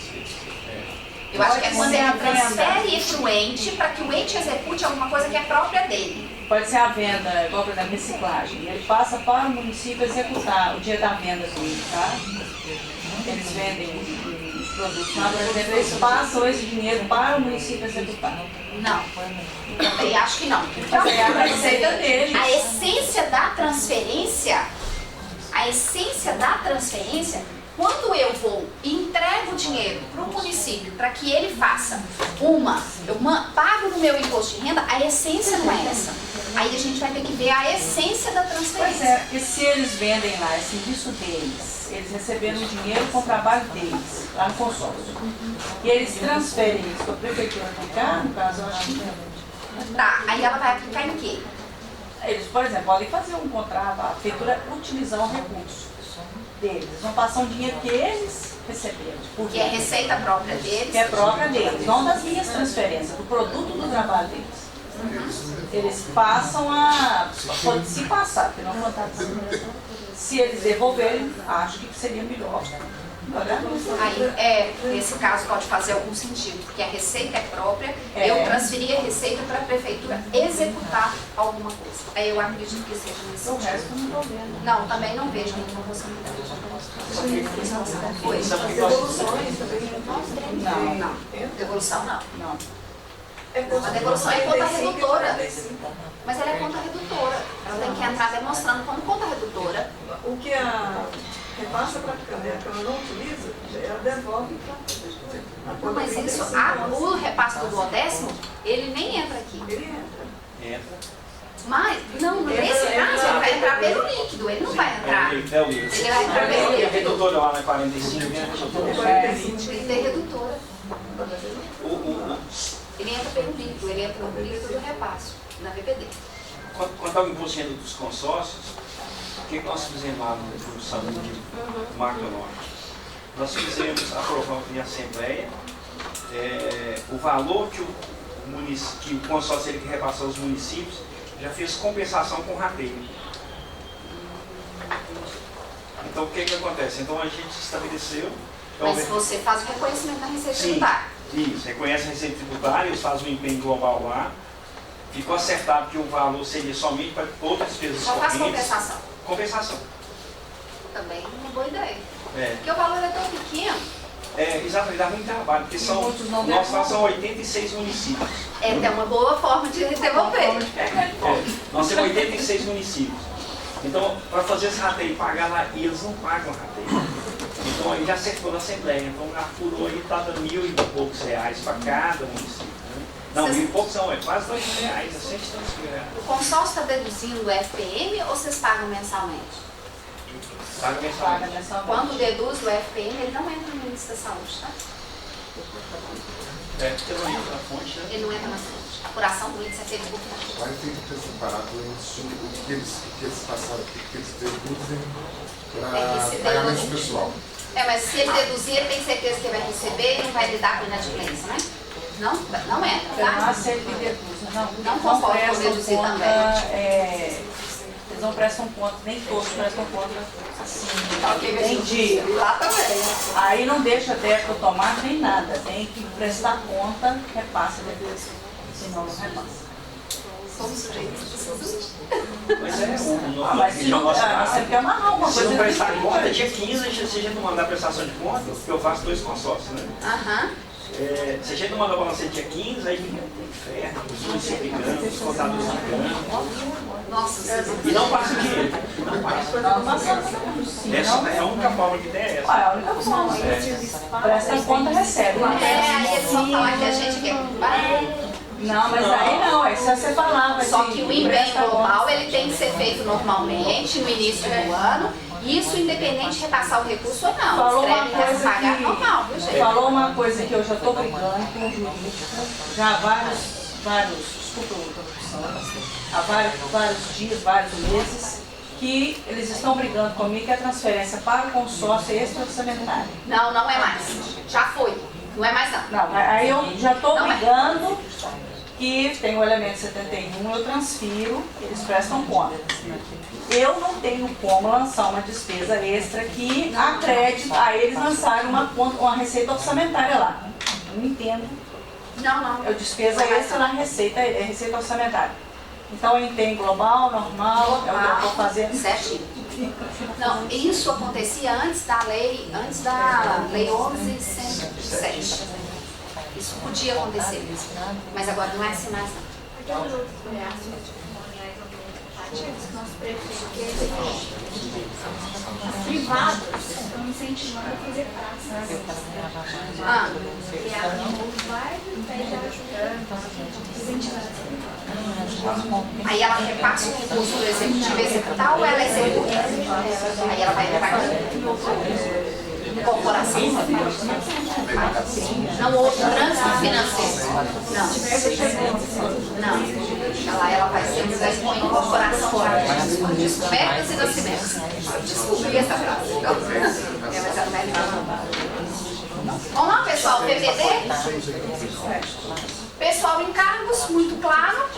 Eu acho que é quando ele transfere para o ente para que o ente execute alguma coisa que é própria dele. Pode ser a venda, igual por exemplo, reciclagem. Ele passa para o município executar o dia da venda dele, tá? Eles vendem os produtos lá, por exemplo, eles passam esse dinheiro para o município executar. Não, também acho que não. Mas é a receita deles. A essência da transferência, quando eu vou e entrego o dinheiro para o município para que ele faça pago no meu imposto de renda, a essência não é essa. Aí a gente vai ter que ver a essência da Pois transferência. é, e se eles vendem lá, é serviço deles, eles receberam o dinheiro com o trabalho deles, lá no consórcio. E eles transferem isso para a prefeitura aplicar, no caso, eu acho que não. Tá, aí ela vai aplicar em quê? Eles, por exemplo, podem fazer um contrato, a prefeitura utilizar o recurso deles. Eles vão passar um dinheiro que eles receberam. Que é receita própria deles. Que é própria deles, não das minhas transferências, do produto do trabalho deles. Eles passam a... Pode se passar, porque não contar. Se eles devolverem, acho que seria melhor. Aí, nesse caso pode fazer algum sentido, porque a receita é própria, eu transferi a receita para a prefeitura executar alguma coisa. Aí eu acredito que seja nesse O sentido. resto não estou vendo. Não, também não vejo nenhuma possibilidade. Foi. Devoluções também não. Não, Devolução não. não. A devolução é conta redutora. Mas ela é conta redutora. Ela tem que entrar demonstrando como conta redutora. O que a repassa para a Câmara, a Câmara não utiliza, ela devolve para a prefeitura. Não, mas isso, o repasse do 10º, ele nem entra aqui. Ele entra. Entra. Mas, não, nesse caso, ele vai entrar pelo líquido, ele não vai entrar. Ele vai entrar pelo A líquido. redutora lá na 45, vem a redutora. Ele tem redutora. Ele entra pelo líquido, ele entra no líquido do repasse, na VPD. Quanto ao imposto de renda dos consórcios, o que nós fizemos lá na introdução do Marco Norte? Nós aprovamos em assembleia o valor que o consórcio ele que repassou aos municípios já fez compensação com rateio. Então o que acontece? Então a gente estabeleceu... Mas você faz o reconhecimento da receita Sim, tributária. isso, reconhece a receita tributária, eles fazem um empenho global lá. Ficou acertado que o valor seria somente para outras despesas Só faz correntes. compensação. Compensação. Também é uma boa ideia. É. Porque o valor é tão pequeno. Exatamente, dá muito trabalho, porque muitos não nós devolvem. são 86 municípios. É até uma boa forma de devolver. Nós temos 86 municípios. Então, para fazer esse rateio, pagar lá, e eles não pagam rateio. Então, aí já acertou na Assembleia. Então, apurou aí, está dando R$ 1.000 e poucos para cada município. Né? Não, R$ 1.000 e poucos não, é quase R$ 2.000, é 100 e tantos mil. O consórcio está deduzindo o FPM ou vocês pagam mensalmente? Paga Paga mensalmente. mensalmente. Quando deduz o FPM, ele não entra no índice da saúde, tá? Porque não entra na fonte, né? Ele não entra na saúde. A apuração do índice é feita por fonte. Vai ter que ter separado o que eles passaram, o que eles deduzem para pagamento pessoal. Mas se ele deduzir, ele tem certeza que ele vai receber e não vai lidar com inadimplência, né? Não entra, tá? Mas se ele deduz, Não concordo com presta deduzir conta, também. eles não prestam conta, nem todos prestam conta assim, em dia. Lá também. Aí não deixa débito automático nem nada, tem que prestar conta, repassa depois, senão não repassa. Somos sujeitos. Mas é Mas se não, você quer amarrar uma se coisa. não prestar conta, dia 15, se a gente não mandar prestação de conta, porque eu faço 2 consórcios, né? Aham. Se a gente não mandar balancete dia 15, aí fica um inferno, os juízes se brigando, os contadores brigando. Nossa, E não passa o dinheiro. Não passa. Não passa. Essa é a única forma que tem é essa. É a única forma. Presta conta, recebe. aí eles vão falar que a gente quer culpar. Não, mas aí não, é só você falar. Só que o empenho global ele tem que ser feito normalmente no início do ano. Isso independente de repassar o recurso ou não. Falou uma Escreve coisa pagar que, normal, viu, gente? falou uma coisa que eu já estou brigando com o jurídico, já há vários dias, vários meses, que eles estão brigando comigo que a transferência para o consórcio é extra-orçamentária. Não, não é mais. Já foi. Não é mais não. Não, aí eu já estou Não é. brigando que tem o elemento 71, eu transfiro, eles prestam conta. Eu não tenho como lançar uma despesa extra que acredite a eles lançarem uma receita orçamentária lá. Eu não entendo. Não. É despesa extra na receita, é receita orçamentária. Então eu entendo global, normal, é o que eu estou fazendo. Certinho. Não, isso acontecia antes da lei 11.107. Isso podia acontecer, mas agora não é assim mais não. Aqueles outros goiás patrimoniais aumentativos que nós preferidos privados estão incentivando a fazer praças. Criar um novo bairro e pede ajuda incentivando. Aí ela repassa o recurso do executivo executar ou ela executa? Aí ela vai repartir. Corporação. Não, outro trânsito financeiro. Não. Ela vai ser em incorporação de descobertas e nascimentos. Desculpe essa frase. Mas ela vai levar. Vamos lá, pessoal. PPD? Pessoal em cargos, muito claro.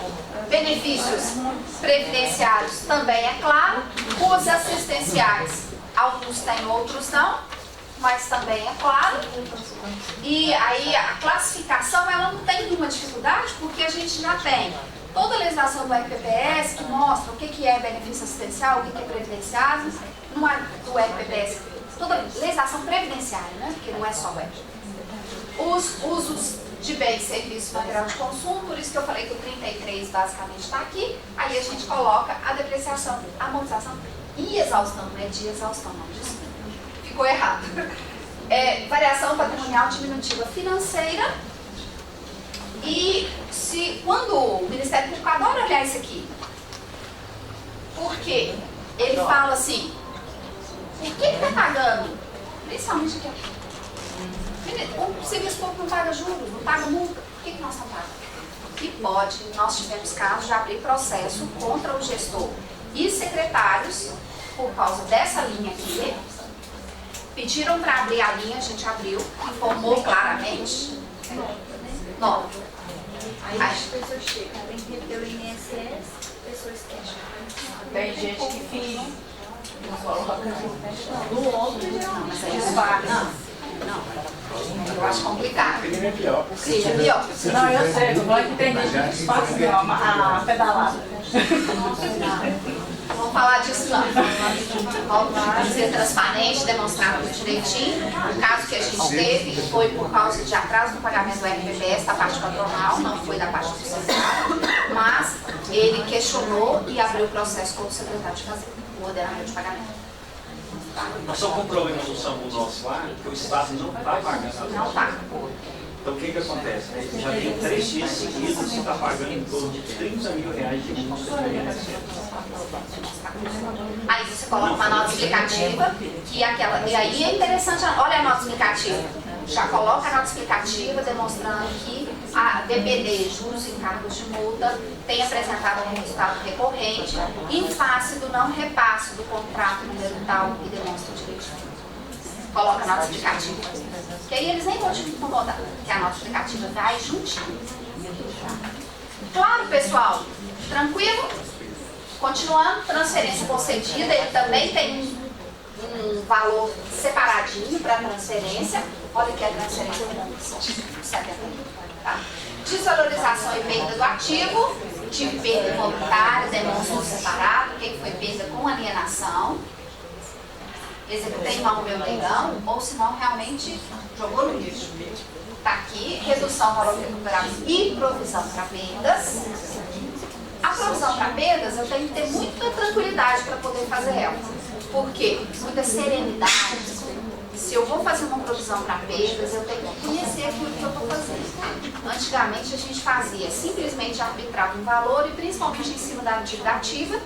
Benefícios previdenciários também é claro. Os assistenciais, alguns têm, outros não. Mas também é claro. E aí a classificação ela não tem nenhuma dificuldade, porque a gente já tem toda a legislação do RPPS que mostra o que é benefício assistencial, o que é previdenciário, não é do RPPS, toda a legislação previdenciária, né? Porque não é só o RPPS. Os usos de bens, serviços, material de consumo, por isso que eu falei que o 33 basicamente está aqui, aí a gente coloca a depreciação, a amortização e exaustão, não é de exaustão, não, desculpa. Ficou errado. Variação patrimonial diminutiva financeira. E quando o Ministério Público adora olhar isso aqui, porque ele fala assim, por que está pagando? Principalmente aqui. O serviço público não paga juros, não paga multa. Por que nós estamos pagando? E pode, nós tivemos casos de abrir processo contra o gestor e secretários por causa dessa linha aqui. Pediram para abrir a linha, a gente abriu, informou claramente. 9. Aí as pessoas chegam, tem que ter o INSS, pessoas que acham. Tem gente que fica. Não coloca No outro, geralmente. Eles pagam. Não. Eu acho complicado. Ele é pior. Sim, é pior. Não, eu sei, eu falo que tem gente que faz a pedalada. Vamos falar disso não. Vamos ser transparente, demonstrar tudo direitinho. O caso que a gente teve foi por causa de atraso no pagamento do RPPS da parte patronal, não foi da parte do sindicato, mas ele questionou e abriu o processo com o secretário de Fazenda, o ordenamento de pagamento. Nós só com problemas no SAMU nosso lá, que o Estado não está pagando. Não está. Então o que acontece? Já tem 3 dias seguidos que está pagando em torno de R$30 mil de multa. Aí você coloca uma nota explicativa, e aí é interessante, olha a nota explicativa. Já coloca a nota explicativa demonstrando que a DPD, juros e encargos de multa, tem apresentado um resultado recorrente em face do não repasse do contrato número tal e demonstra direitinho. Coloca a nota explicativa. Que aí eles nem vão te incomodar, que a nota explicativa vai juntinho. Claro, pessoal? Tranquilo? Continuando, transferência concedida, ele também tem um valor separadinho para transferência. Olha aqui a transferência com 70 mil. Tá? Desvalorização e perda do ativo. Tive perda voluntária, demonstra separado. O que foi perda com alienação? Executei mal o meu leilão, ou se não, realmente jogou no lixo. Está aqui, redução valor recuperável e provisão para perdas. A provisão para perdas, eu tenho que ter muita tranquilidade para poder fazer ela. Por quê? Muita serenidade. Se eu vou fazer uma provisão para perdas, eu tenho que conhecer aquilo que eu estou fazendo. Antigamente, a gente fazia, simplesmente arbitrava um valor e, principalmente em cima da dívida ativa,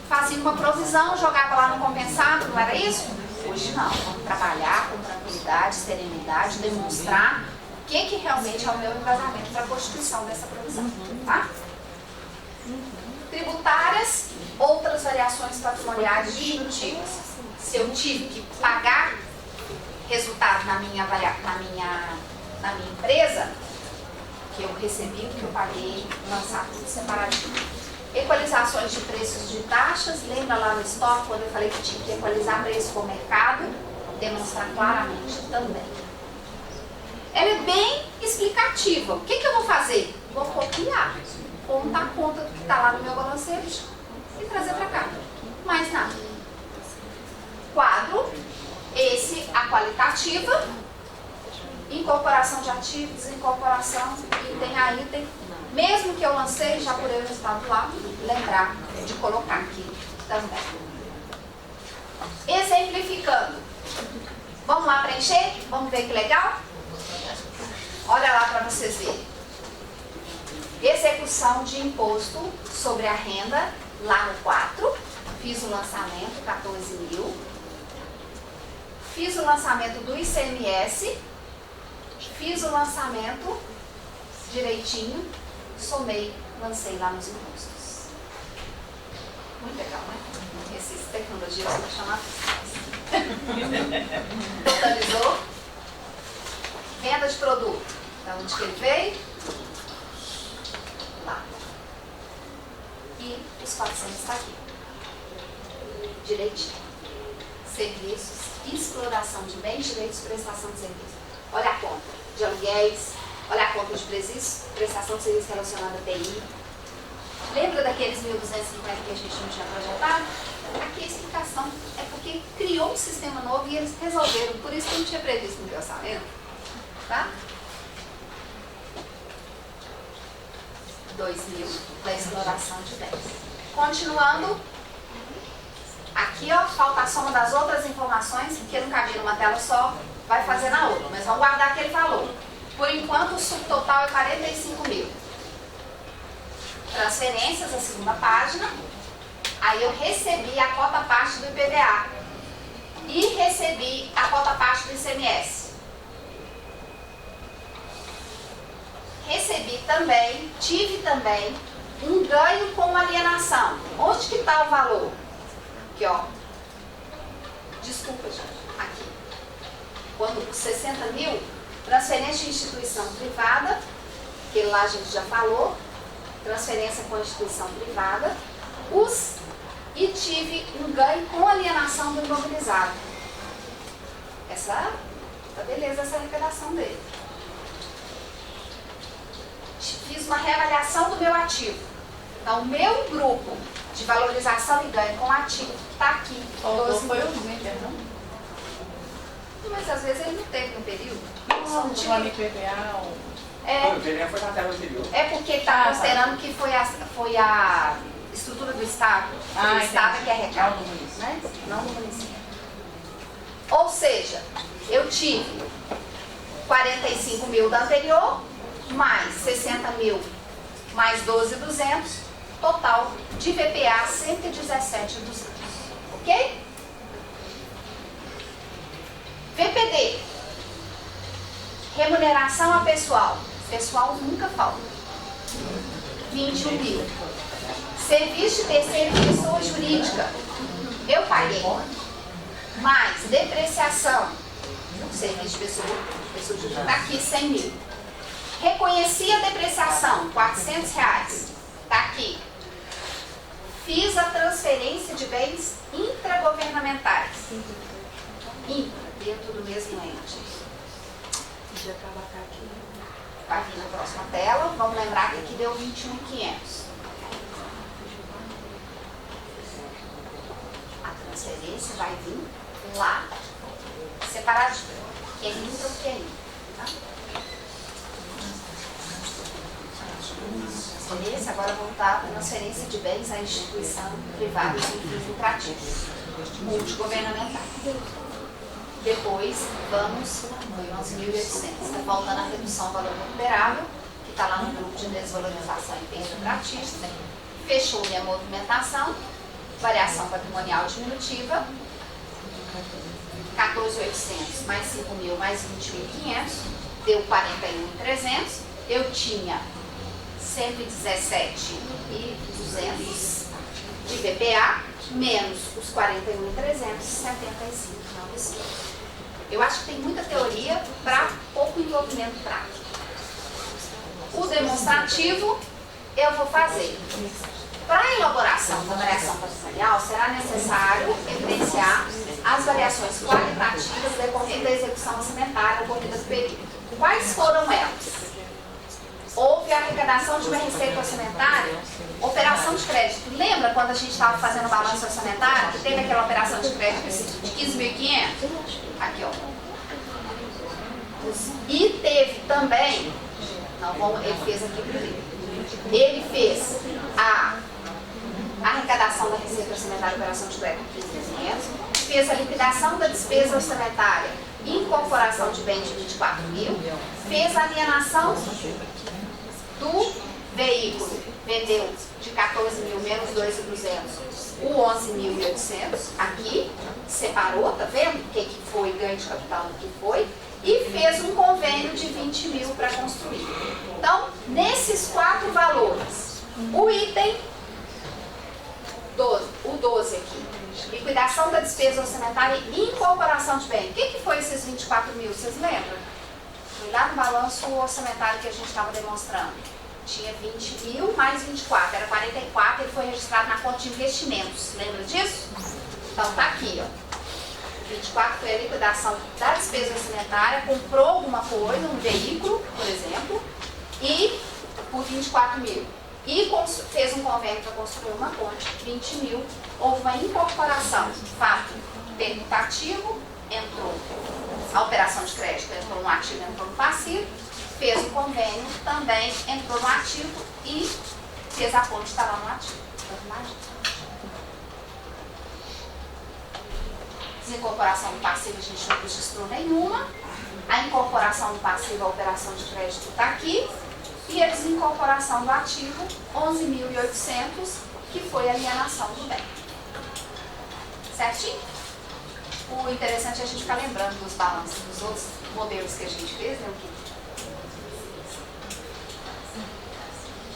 fazia uma provisão, jogava lá no compensado, não era isso? Hoje não, vamos trabalhar com tranquilidade, serenidade, demonstrar o que realmente é o meu embasamento para a constituição dessa provisão. Tá? Tributárias, outras variações patrimoniais distintivas. Se eu tive que pagar resultado na minha empresa, que eu recebi, o que eu paguei, lançar tudo separadinho. Equalizações de preços de taxas, lembra lá no estoque quando eu falei que tinha que equalizar preço com o mercado? Demonstrar claramente também. Ela é bem explicativa. O que eu vou fazer? Vou copiar, contar a conta do que está lá no meu balancejo e trazer para cá. Mais nada. Quadro, esse a qualitativa, incorporação de ativos, incorporação, item a item. Mesmo que eu lancei, já por eu estar do lado, lembrar de colocar aqui também. Exemplificando. Vamos lá preencher? Vamos ver que legal? Olha lá para vocês verem. Execução de imposto sobre a renda, lá no 4. Fiz o lançamento, 14 mil. Fiz o lançamento do ICMS. Fiz o lançamento direitinho. Somei, lancei lá nos impostos. Muito legal, né? Essas tecnologias vão chamar totalizou. Venda de produto. Da onde que ele veio? Lá. E os 400 está aqui. Direitinho. Serviços, exploração de bens, direitos, prestação de serviços. Olha a conta de aluguéis. Olha a conta de prestação de serviço relacionada a TI. Lembra daqueles 1.250 que a gente não tinha projetado? Aqui a explicação é porque criou um sistema novo e eles resolveram. Por isso que não tinha previsto no orçamento. Tá? 2.000 da exploração de 10. Continuando. Aqui, ó, falta a soma das outras informações, que não cabia numa tela só, vai fazer na outra. Mas vamos guardar aquele valor. Por enquanto, o subtotal é 45 mil. Transferências, a segunda página. Aí eu recebi a cota parte do IPVA. E recebi a cota parte do ICMS. Recebi também, tive também, um ganho com alienação. Onde que está o valor? Aqui, ó. Desculpa, gente. Aqui. Quando 60 mil... Transferência de instituição privada, que lá a gente já falou, transferência com a instituição privada, e tive um ganho com alienação do imobilizado. Tá beleza essa arrecadação dele. Fiz uma reavaliação do meu ativo. Então, o meu grupo de valorização e ganho com ativo está aqui. Faltou foi o Winter, não? Mas às vezes ele não teve no período. Não, tipo, o IPVA. O IPVA foi na tela anterior. É porque está considerando que foi a estrutura do Estado. O Estado que arrecada, né? Não do município. Ou seja, eu tive 45 mil da anterior, mais 60 mil, mais 12.200, total de VPA 117.200. Ok? VPD, remuneração a pessoal. Pessoal nunca falta. 21 mil. Serviço de terceira pessoa jurídica. Eu paguei. Mais depreciação. Serviço de pessoa jurídica. Está aqui 100 mil. Reconheci a depreciação, R$400. Está aqui. Fiz a transferência de bens intragovernamentais. Intra, dentro do mesmo ente. Vai vir na próxima tela. Vamos lembrar que aqui deu 21.500. A transferência vai vir lá, separadinho. Que é intra ou que é intra. Tá? Transferência, agora voltar para transferência de bens à instituição privada sem fins lucrativos, multigovernamental. Depois, vamos para 11.800. Está faltando a redução do valor recuperável, que está lá no grupo de desvalorização em fins lucrativos. Fechou minha movimentação, variação patrimonial diminutiva, 14.800 mais 5.000 mais 20.500, deu 41.300. Eu tinha 117.200 de BPA, menos os 41.300, 75.900. Eu acho que tem muita teoria para pouco envolvimento prático. O demonstrativo eu vou fazer. Para a elaboração da variação patrimonial, será necessário evidenciar as variações qualitativas decorrentes da execução orçamentária ocorrida no período. Quais foram elas? Houve a arrecadação de uma receita orçamentária, operação de crédito. Lembra quando a gente estava fazendo o balanço orçamentário, que teve aquela operação de crédito de 15.500? Aqui, ó. E teve também, ele fez aqui primeiro, ele fez a arrecadação da receita orçamentária, operação de crédito de 15.500, fez a liquidação da despesa orçamentária, incorporação de bem de 24.000, fez a alienação do veículo, vendeu de 14.000 menos 2.200, o 11.800, aqui, separou, tá vendo o que foi ganho de capital do que foi, e fez um convênio de 20.000 para construir. Então, nesses 4 valores, o item 12, o 12 aqui, liquidação da despesa orçamentária e incorporação de bem. O que foi esses 24.000, vocês lembram? Foi lá no balanço orçamentário que a gente estava demonstrando. Tinha 20.000 mais 24, era 44, ele foi registrado na conta de investimentos. Lembra disso? Então tá aqui, ó. 24 foi a liquidação da despesa orçamentária, comprou alguma coisa, um veículo, por exemplo, e por 24.000. E fez um convênio para construir uma ponte, 20.000. Houve uma incorporação, fato permutativo, entrou a operação de crédito, entrou no ativo, entrou no passivo, fez o convênio, também entrou no ativo e fez a ponte, está lá no ativo. Desincorporação do passivo a gente não registrou nenhuma. A incorporação do passivo, a operação de crédito está aqui. E a desincorporação do ativo, 11.800, que foi a alienação do bem. Certinho? O interessante é a gente ficar lembrando dos balanços dos outros modelos que a gente fez, né?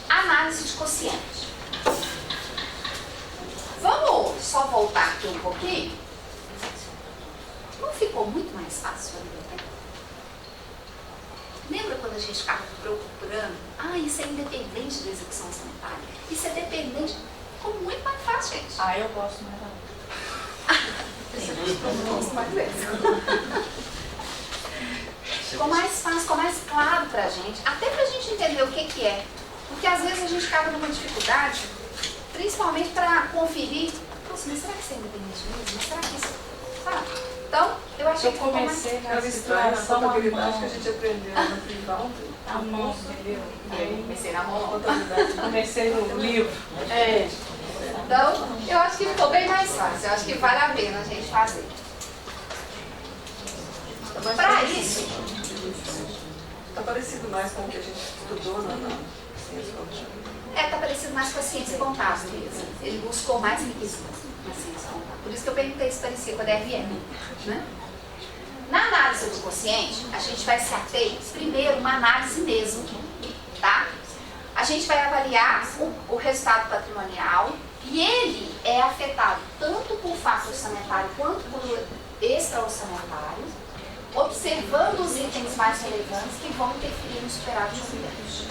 Análise de quociente. Vamos só voltar aqui um pouquinho? Não ficou muito mais fácil ali? Lembra quando a gente ficava procurando? Isso é independente da execução orçamentária. Isso é dependente. Ficou muito mais fácil, gente. Eu gosto mais. Eu gosto mais dessa. Ficou mais fácil, ficou mais claro pra gente. Até pra gente entender o que é. Porque às vezes a gente ficava numa dificuldade, principalmente para conferir. Nossa, mas será que isso é independente mesmo? Será que isso. Sabe? Então, eu achei que comecei na situação contabilidade que a gente aprendeu no privado. A mão, entendeu? Eu comecei na mão. Comecei no livro. Então, eu acho que ficou bem mais fácil. Eu acho que vale a pena a gente fazer. Para isso, está parecido mais com o que a gente estudou na ciência contábil. Está parecido mais com a ciência contábil mesmo. Ele buscou mais requisitos na ciência contábil. Por isso que eu perguntei se parecia com a DRE. Né? Na análise do quociente, a gente vai se ater primeiro uma análise mesmo. Tá? A gente vai avaliar o resultado patrimonial e ele é afetado tanto por fato orçamentário quanto por extra-orçamentário, observando os itens mais relevantes que vão interferir no superávit orçamentário.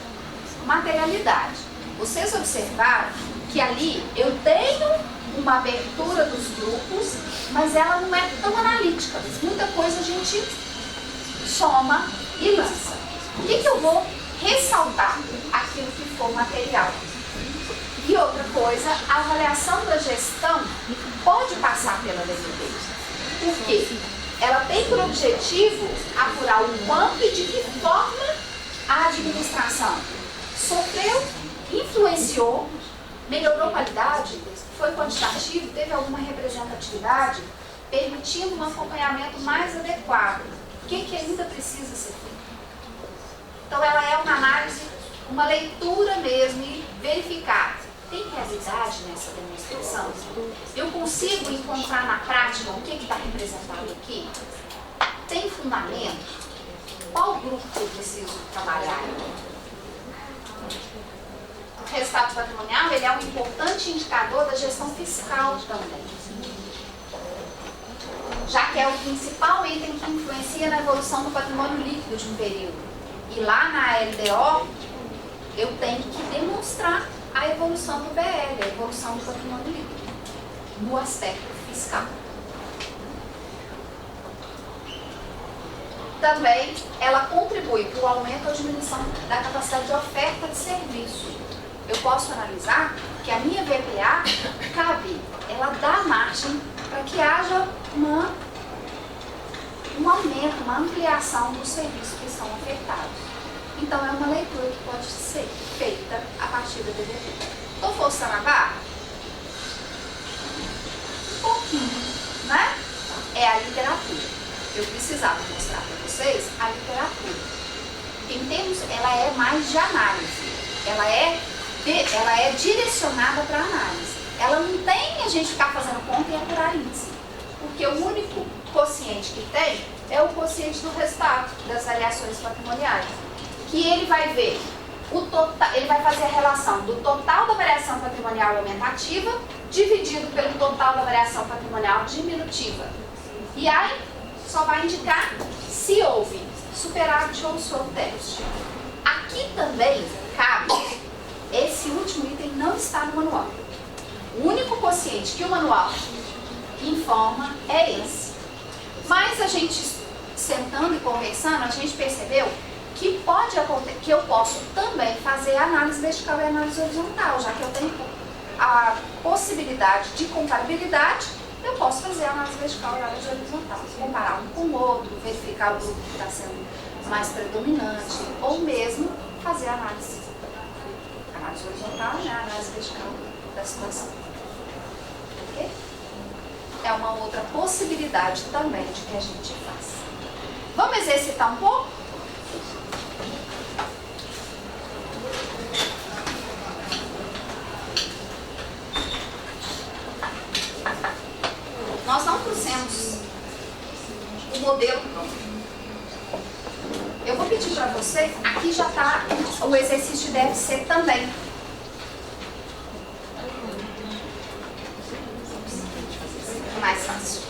Materialidade. Vocês observaram que ali eu tenho uma abertura dos grupos, mas ela não é tão analítica. Muita coisa a gente soma e lança. O que eu vou ressaltar? Aquilo que for material. E outra coisa, a avaliação da gestão pode passar pela DPT. Por quê? Ela tem por objetivo apurar o quanto e de que forma a administração sofreu, influenciou, melhorou a qualidade, foi quantitativo, teve alguma representatividade, permitindo um acompanhamento mais adequado. O que ainda precisa ser feito? Então ela é uma análise, uma leitura mesmo e verificar. Tem realidade nessa demonstração? Eu consigo encontrar na prática o que está representado aqui? Tem fundamento? Qual grupo que eu preciso trabalhar? O resultado patrimonial ele é um importante indicador da gestão fiscal também, já que é o principal item que influencia na evolução do patrimônio líquido de um período. E lá na LDO, eu tenho que demonstrar a evolução do BL, a evolução do patrimônio líquido, no aspecto fiscal. Também, ela contribui para o aumento ou diminuição da capacidade de oferta de serviço. Eu posso analisar que a minha VPA cabe, ela dá margem para que haja um aumento, uma ampliação dos serviços que são ofertados. Então, é uma leitura que pode ser feita a partir da DPT. Estou forçando a barra? Um pouquinho, né? É a literatura. Eu precisava mostrar para vocês a literatura. Em termos, ela é mais de análise. Ela é direcionada para análise. Ela não tem a gente ficar fazendo conta e apurar índice. Porque o único quociente que tem é o quociente do resultado das variações patrimoniais. Que ele vai ver o total, ele vai fazer a relação do total da variação patrimonial aumentativa dividido pelo total da variação patrimonial diminutiva. E aí só vai indicar se houve superávit ou superávit. Aqui também cabe, esse último item não está no manual. O único quociente que o manual informa é esse. Mas a gente, sentando e conversando, a gente percebeu que pode acontecer, que eu posso também fazer análise vertical e análise horizontal, já que eu tenho a possibilidade de comparabilidade, eu posso fazer análise vertical e análise horizontal, comparar um com o outro, verificar o grupo que está sendo mais predominante, ou mesmo fazer análise horizontal e análise vertical da situação. Ok? É uma outra possibilidade também de que a gente faça. Vamos exercitar um pouco? Nós não trouxemos o modelo pronto. Eu vou pedir para você, aqui já está o exercício de DFC também. É mais fácil.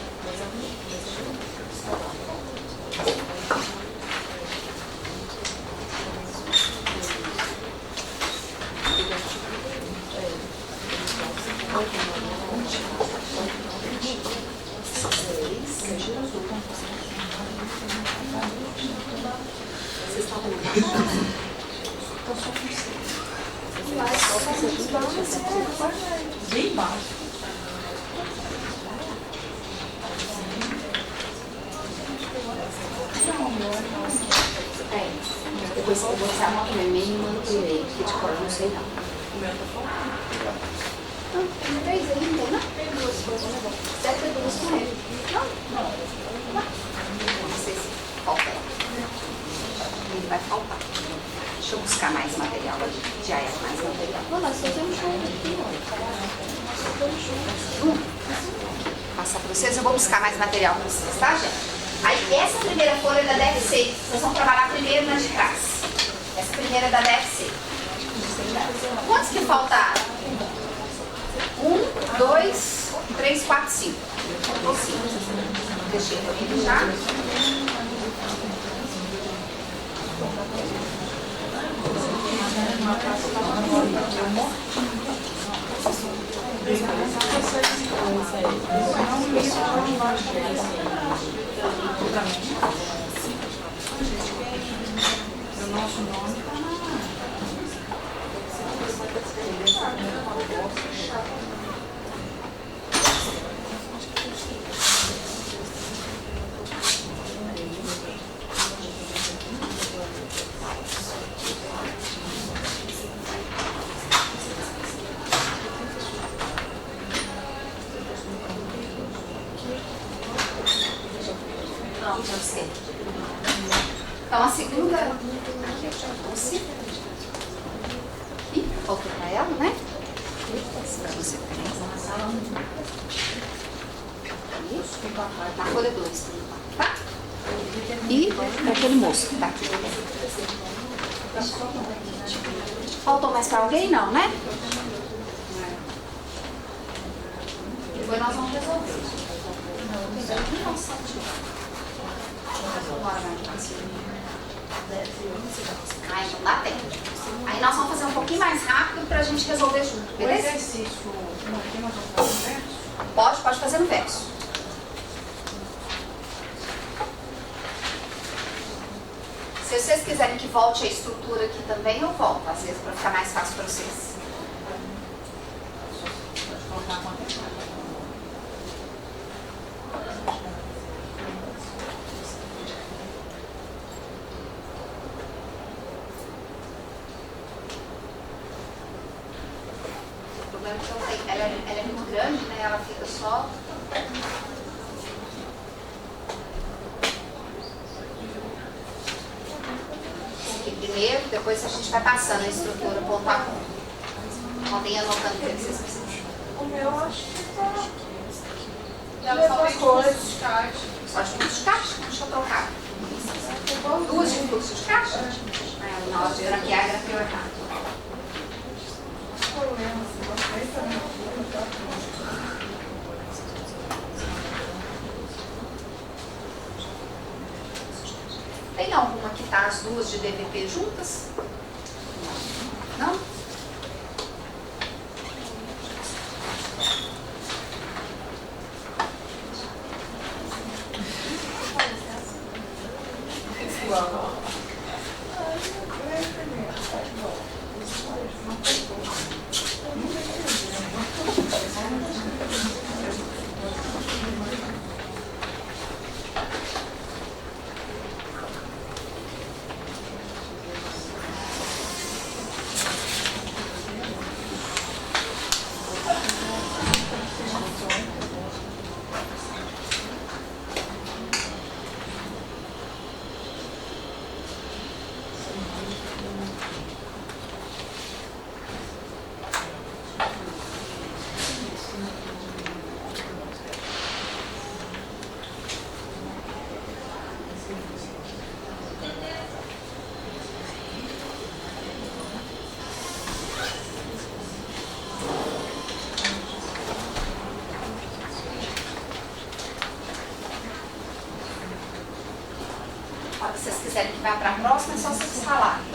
Bem baixo. Depois eu vou usar uma primeira e mando pro e-mail, que de cor eu não sei não. O meu tá falando. Não, tem 3 aí, não tem não? Tem 2 coisas, né? Deve ter 2 com ele. Não? Não sei se falta. Ele vai faltar. Deixa eu buscar mais material ali. Já é mais material. Não, nós fazemos junto aqui, ó. Nós fazemos junto. Passar para vocês, eu vou buscar mais material para vocês, tá, gente? Aí, essa primeira folha é da DFC. Vocês vão trabalhar primeiro na de trás. Essa primeira é da DFC. Quantos que faltaram? 1, 2, 3, 4, 5. Faltou 5. Deixei aqui já. O nosso nome está na. Pronto, já sei. Então a segunda. Ih, voltou para ela, né? Para você também. Na folha 2, tá? E aquele moço que tá aqui. Faltou mais para alguém? Não, né? Depois nós vamos resolver. Ai, não dá tempo. Aí nós vamos fazer um pouquinho mais rápido pra gente resolver junto, O beleza? exercício, aqui nós vamos fazer verso? Pode fazer no verso. Se vocês quiserem que volte a estrutura aqui também, eu volto, às vezes, pra ficar mais fácil pra vocês. Pode colocar quanto é. O problema é que ela é muito grande, né? Ela fica só. Aqui primeiro, depois a gente vai passando a estrutura ponto a ponto. Podem anotando o que vocês precisam. O meu acho que tá. Ela só fez coisa. fluxo de caixa. Só de fluxo de caixa? Deixa eu trocar. Duas de fluxo de caixa? Na hora de granquear, granqueou errado. Tem alguma que tá as duas de DVP juntas? Não? Se vocês quiserem que vá para a próxima, é só vocês falarem.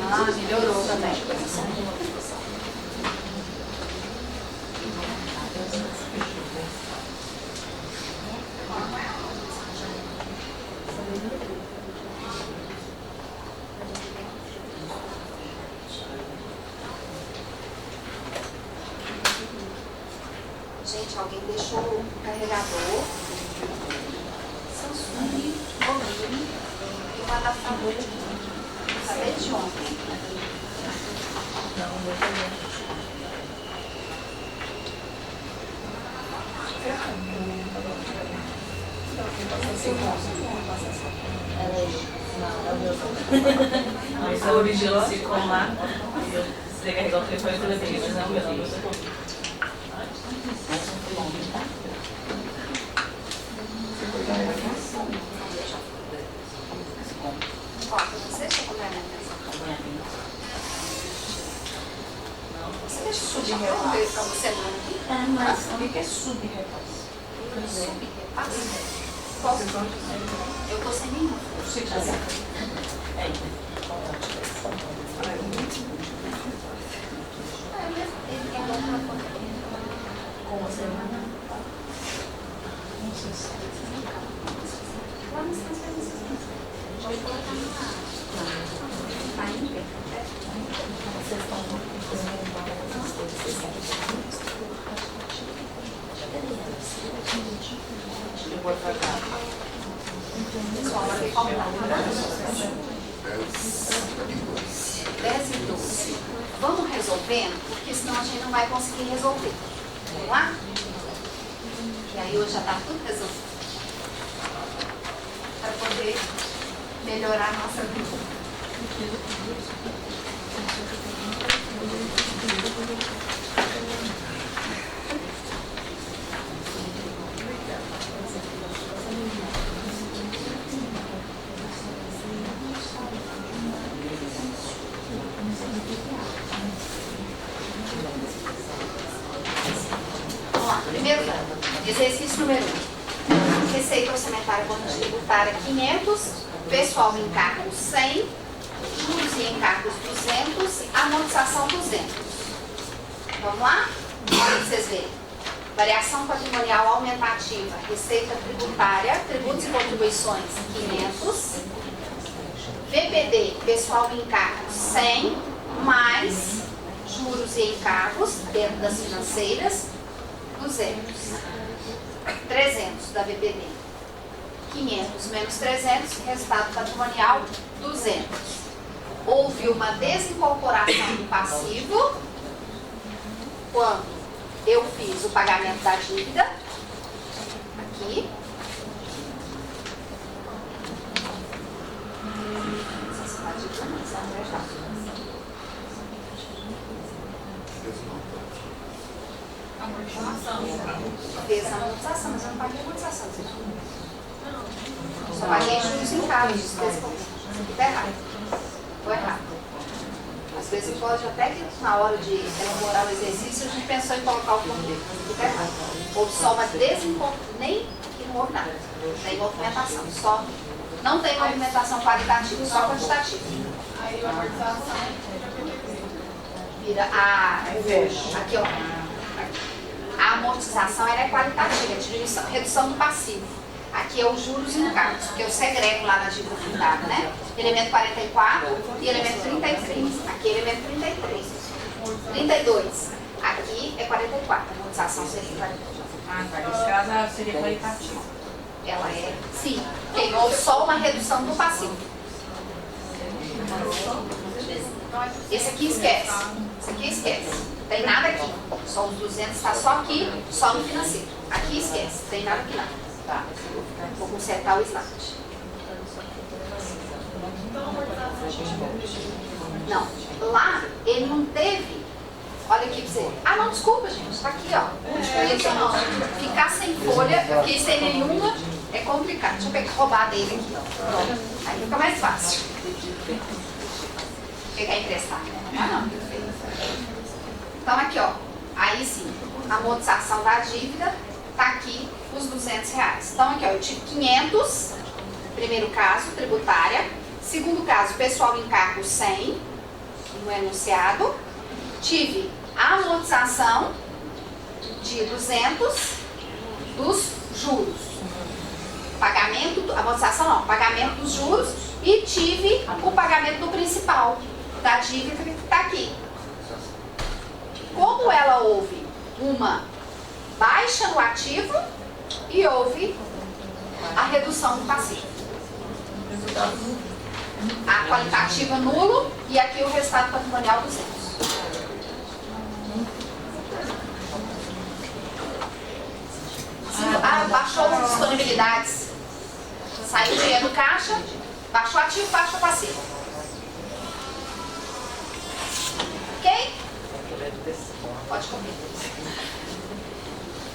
Ah, melhorou também. Gente, alguém deixou o carregador, Samsung, volume e um adaptador aqui. Tá desde ontem. Mas a original ficou lá. Você carregou o telefone e eu levei, mas não, meu não. Você deixa eu comer Você deixa o sub-repasse para você não aqui? Mas o que é sub-repasse? Sub-repasse? Posso? Eu tô sem nenhum. Com você? Vamos transferências. Pode colocar na Ainda? Vocês estão Eu vou pagar. Pessoal, vai ter como 10 e 12. Vamos resolvendo, porque senão a gente não vai conseguir resolver. Vamos lá? E aí hoje já está tudo resolvido. Para poder melhorar a nossa vida. Vamos lá, primeiro exercício número 1. Receita orçamentária bônus tributária 500, pessoal em encargos 100, juros e encargos 200, amortização 200. Vamos lá? Olha para vocês verem. Variação patrimonial aumentativa, receita tributária, tributos e contribuições 500, VPD, pessoal em encargos 100, mais juros e encargos dentro das financeiras 200. 300 da VPD. 500 menos 300, resultado patrimonial 200. Houve uma desincorporação do passivo quando eu fiz o pagamento da dívida aqui. Fez a amortização, mas eu não paguei a amortização. Só paguei juros em cargos. Está errado. Foi errado. Às vezes pode até que na hora de elaborar o exercício a gente pensou em colocar o ponteiro. Fica errado. Houve só uma nem que não houve nada. Nem movimentação. Só não tem movimentação qualitativa, só quantitativa. Aí a amortização Vira aqui, ó. A amortização ela é qualitativa, é redução do passivo. Aqui é os juros e encargos, porque eu segrego lá na dívida fundada, né? Elemento 44 e elemento 33. Aqui é elemento 33. 32. Aqui é 44. A amortização seria 44. Ah, tá. Nesse caso ela seria qualitativa. Ela é, sim. Porque houve só uma redução do passivo. Esse aqui esquece. Esse aqui esquece. Tem nada aqui. Só os 200 está só aqui, só no financeiro. Aqui esquece. Tem nada aqui não. Tá. Vou consertar o slide. Não, lá ele não teve. Olha aqui pra você. Ah, não, desculpa, gente. Tá aqui, ó. Ficar sem folha, porque sem nenhuma é complicado. Deixa eu pegar, roubar dele aqui, ó. Pronto. Aí fica mais fácil. Pegar emprestado. Ah, não. Então, aqui, ó. Aí sim, a amortização da dívida tá aqui os R$200. Então, aqui, ó. Eu tive 500. Primeiro caso, tributária. Segundo caso, pessoal em cargo 100. No enunciado. Tive a amortização de 200 dos juros. Pagamento, amortização não, pagamento dos juros e tive o pagamento do principal da dívida que está aqui. Como ela houve uma baixa no ativo e houve a redução do passivo. A qualitativa nulo e aqui o resultado patrimonial 200. Baixou as disponibilidades, saiu o dinheiro do caixa, baixou ativo, baixou passivo. Ok? Pode comer.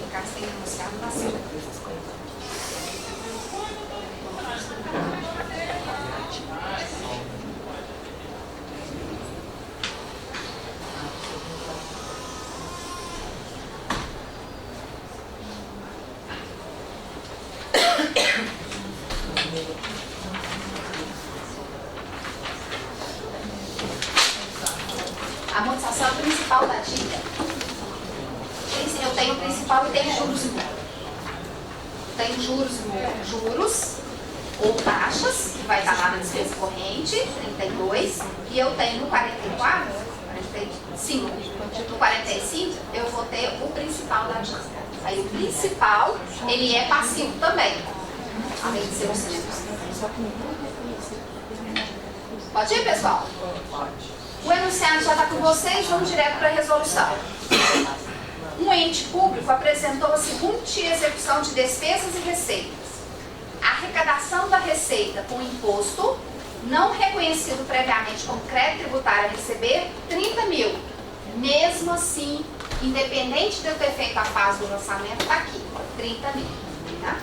O caixa tem que anunciar no passivo. A amortização é o principal da dívida. Eu tenho o principal e tenho juros em Tenho juros ou taxas, que vai estar lá na despesa corrente, 32, e eu tenho no 44, 45. No 45, eu vou ter o principal da dívida. Aí o principal, ele é passivo também, além de ser o simples. Pode ir, pessoal? O enunciado já está com vocês, vamos direto para a resolução. Um ente público apresentou a seguinte execução de despesas e receitas. A arrecadação da receita com imposto, não reconhecido previamente como crédito tributário a receber, 30 mil. Mesmo assim, independente de eu ter feito a fase do lançamento, está aqui, 30 mil. Tá?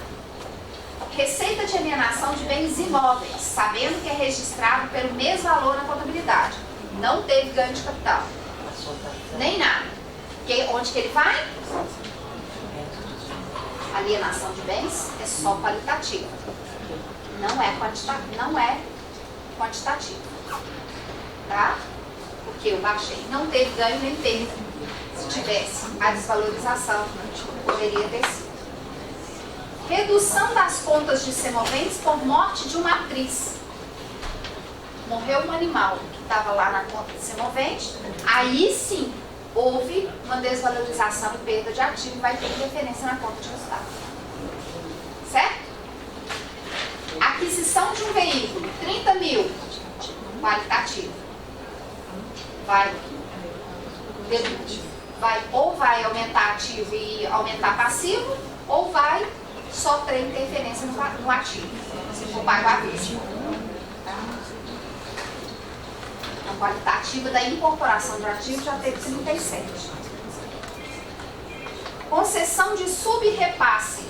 Receita de alienação de bens imóveis, sabendo que é registrado pelo mesmo valor na contabilidade. Não teve ganho de capital. Nem nada. Onde que ele vai? Alienação de bens é só qualitativa. Não é quantitativa. Tá? Porque eu baixei. Não teve ganho nem perda. Se tivesse a desvalorização, poderia ter sido. Redução das contas de semoventes por morte de uma atriz. Morreu um animal que estava lá na conta de semovente, aí sim houve uma desvalorização e perda de ativo e vai ter referência na conta de resultado. Certo? Aquisição de um veículo, 30 mil, qualitativo. Ou vai aumentar ativo e aumentar passivo, ou vai só ter interferência no ativo, se for pago à vista. A qualitativa da incorporação de ativo já teve 37. Concessão de subrepasse.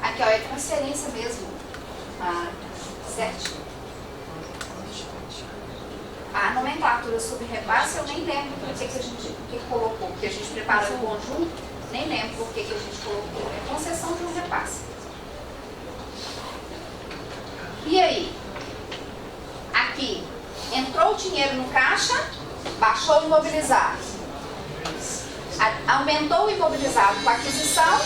Aqui, ó, é transferência mesmo. Certinho. A nomenclatura subrepasse, eu nem lembro por que a gente colocou, porque a gente preparou o conjunto, nem lembro por que a gente colocou. É concessão de um repasse. E aí? Aqui. Entrou o dinheiro no caixa, baixou o imobilizado. Aumentou o imobilizado com a aquisição,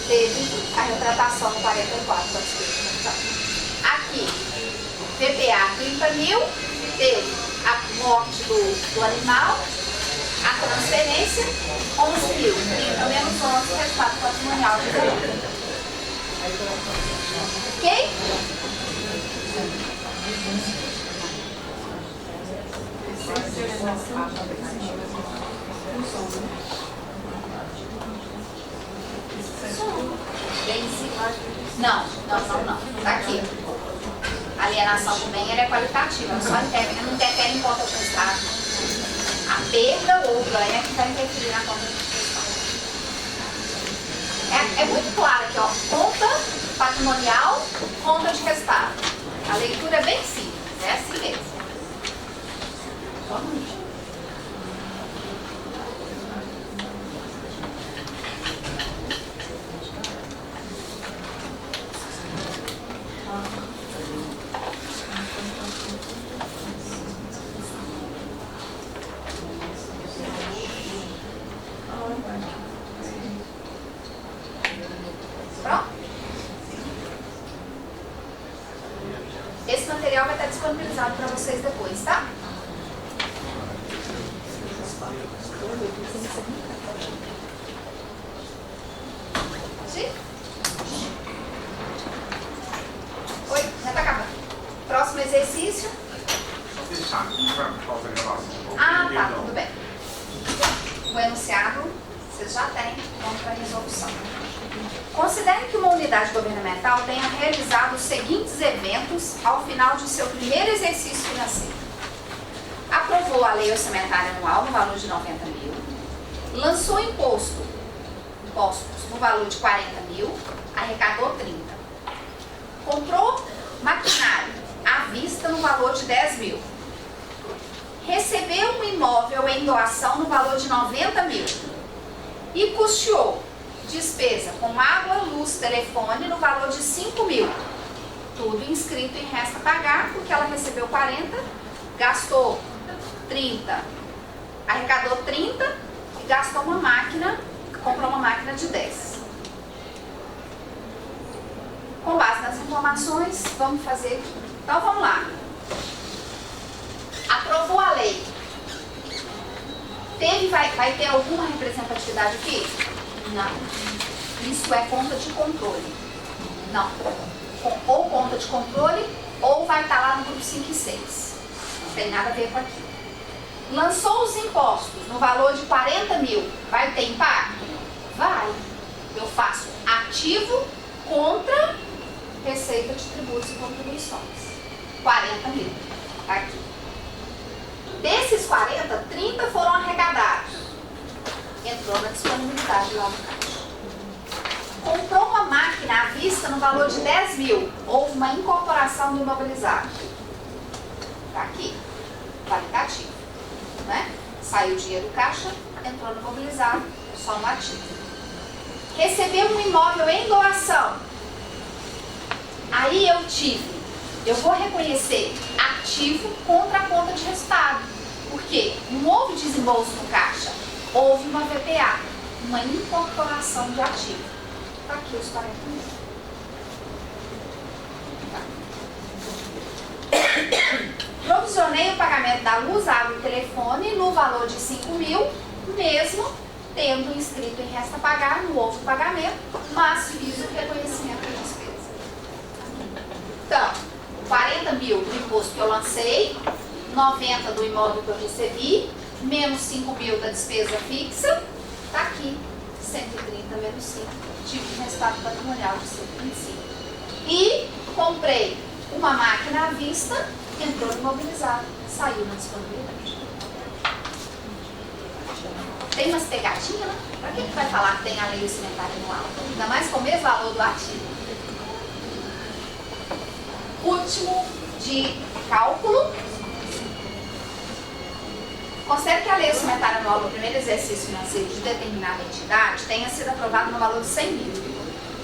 teve a retratação no 44. Aqui, PPA 30 mil, teve a morte do animal, a transferência, 11 mil. 30 menos 11, resultado patrimonial de 0. Ok? Não. Tá aqui. A alienação do bem ela é qualitativa, só não interfere em conta de resultado. A perda ou o ganho é que vai interferir na conta de gestão. É muito claro aqui, ó, conta patrimonial, conta de resultado. A leitura é bem simples, é assim mesmo. Só um minuto. Pronto? Esse material vai estar disponibilizado para vocês depois, tá? Sim? Oi, já tá acabando. Próximo exercício. Ah, tá, tudo bem. O enunciado vocês já têm, vamos para a resolução. Considere que uma unidade governamental tenha realizado os seguintes eventos ao final de seu primeiro exercício financeiro. Aprovou a lei orçamentária anual no valor de 90 mil, lançou impostos no valor de 40 mil, arrecadou 30. Comprou maquinário à vista no valor de 10 mil. Recebeu um imóvel em doação no valor de 90 mil. E custeou despesa com água, luz, telefone no valor de 5 mil. Tudo inscrito em resta a pagar, porque ela recebeu 40, gastou 30, arrecadou 30 e gastou uma máquina, comprou uma máquina de 10. Com base nas informações, vamos fazer aqui. Então vamos lá. Aprovou a lei. Vai ter alguma representatividade aqui? Não. Isso é conta de controle. Não. Ou conta de controle, ou vai estar lá no grupo 5 e 6. Não tem nada a ver com aqui. Lançou os impostos no valor de 40 mil. Vai ter impacto? Vai. Eu faço ativo contra receita de tributos e contribuições. 40 mil. Tá aqui. Desses 40, 30 foram arrecadados. Entrou na disponibilidade lá no caixa. Comprou uma máquina à vista no valor de 10 mil. Houve uma incorporação do imobilizado. Está aqui. Qualitativo. Né? Saiu o dinheiro do caixa, entrou no imobilizado, só no ativo. Recebeu um imóvel em doação. Aí eu vou reconhecer ativo contra a conta de resultado. Porque não houve desembolso no caixa, houve uma VPA, uma incorporação de ativo. Está aqui os 40 mil. Tá. Provisionei o pagamento da luz, água e telefone no valor de 5 mil, mesmo tendo inscrito em resta a pagar, não houve pagamento, mas fiz o reconhecimento da despesa. Então, 40 mil do imposto que eu lancei, 90 do imóvel que eu recebi, menos 5 mil da despesa fixa, está aqui, 130 menos 5, tive um resultado patrimonial de 125. E comprei uma máquina à vista, entrou no imobilizado, saiu na disponibilidade. Tem umas pegadinhas, né? Para que vai falar que tem a lei orçamentária anual? Ainda mais com o mesmo valor do ativo. Último de cálculo. Considere que a lei orçamentária anual do primeiro exercício financeiro de determinada entidade tenha sido aprovada no valor de 100 mil,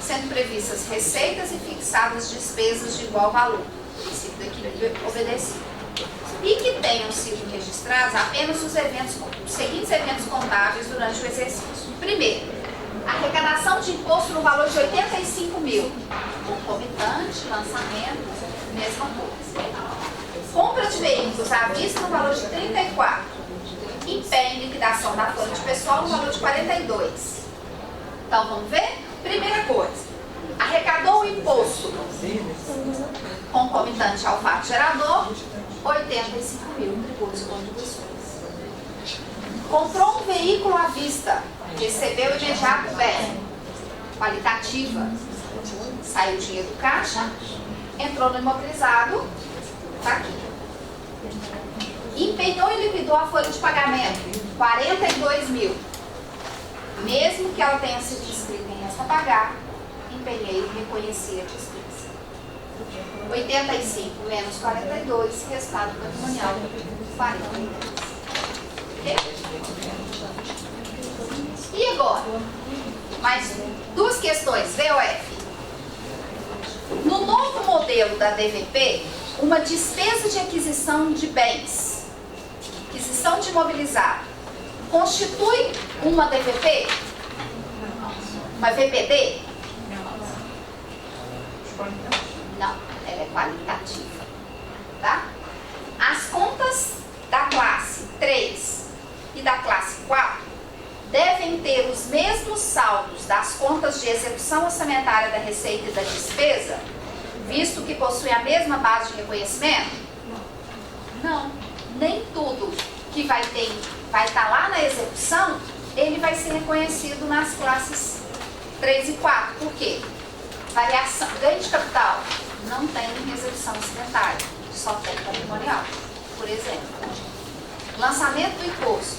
sendo previstas receitas e fixadas despesas de igual valor, princípio do equilíbrio obedecido, e que tenham sido registrados apenas os seguintes eventos contábeis durante o exercício. Primeiro, arrecadação de imposto no valor de 85 mil, concomitante, lançamento, mesma coisa. Compra de veículos à vista no valor de 34. Empenho e liquidação da folha de pessoal no valor de 42. Então, vamos ver? Primeira coisa, arrecadou o imposto concomitante ao fato gerador, 85 mil tributos e contribuições. Comprou um veículo à vista, recebeu imediato bem, qualitativa, saiu o dinheiro do caixa, entrou no imobilizado, tá aqui. Empenhou e liquidou a folha de pagamento, 42 mil. Mesmo que ela tenha sido inscrita em resta a pagar, empenhei e reconheci a despesa. 85 menos 42, resultado patrimonial, 42. Ok? E agora? Mais duas questões, VOF. No novo modelo da DVP, uma despesa de aquisição de bens, aquisição de imobilizado, constitui uma DVP? Uma VPD? Não, ela é qualitativa. Tá? As contas da classe 3 e da classe 4 devem ter os mesmos saldos das contas de execução orçamentária da receita e da despesa, visto que possuem a mesma base de reconhecimento? Não. Nem tudo que vai estar lá na execução, ele vai ser reconhecido nas classes 3 e 4. Por quê? Variação, ganho de capital, não tem execução orçamentária, só tem patrimonial. Por exemplo, lançamento do imposto,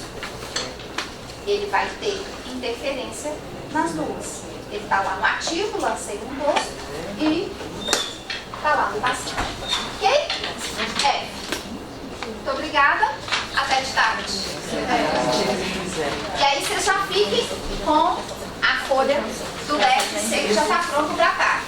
ele vai ter interferência nas duas. Ele está lá no ativo, lancei o imposto, e está lá no passivo. Ok? Muito obrigada. Até de tarde. E aí vocês já fiquem com a folha do DFC que já está pronto para cá.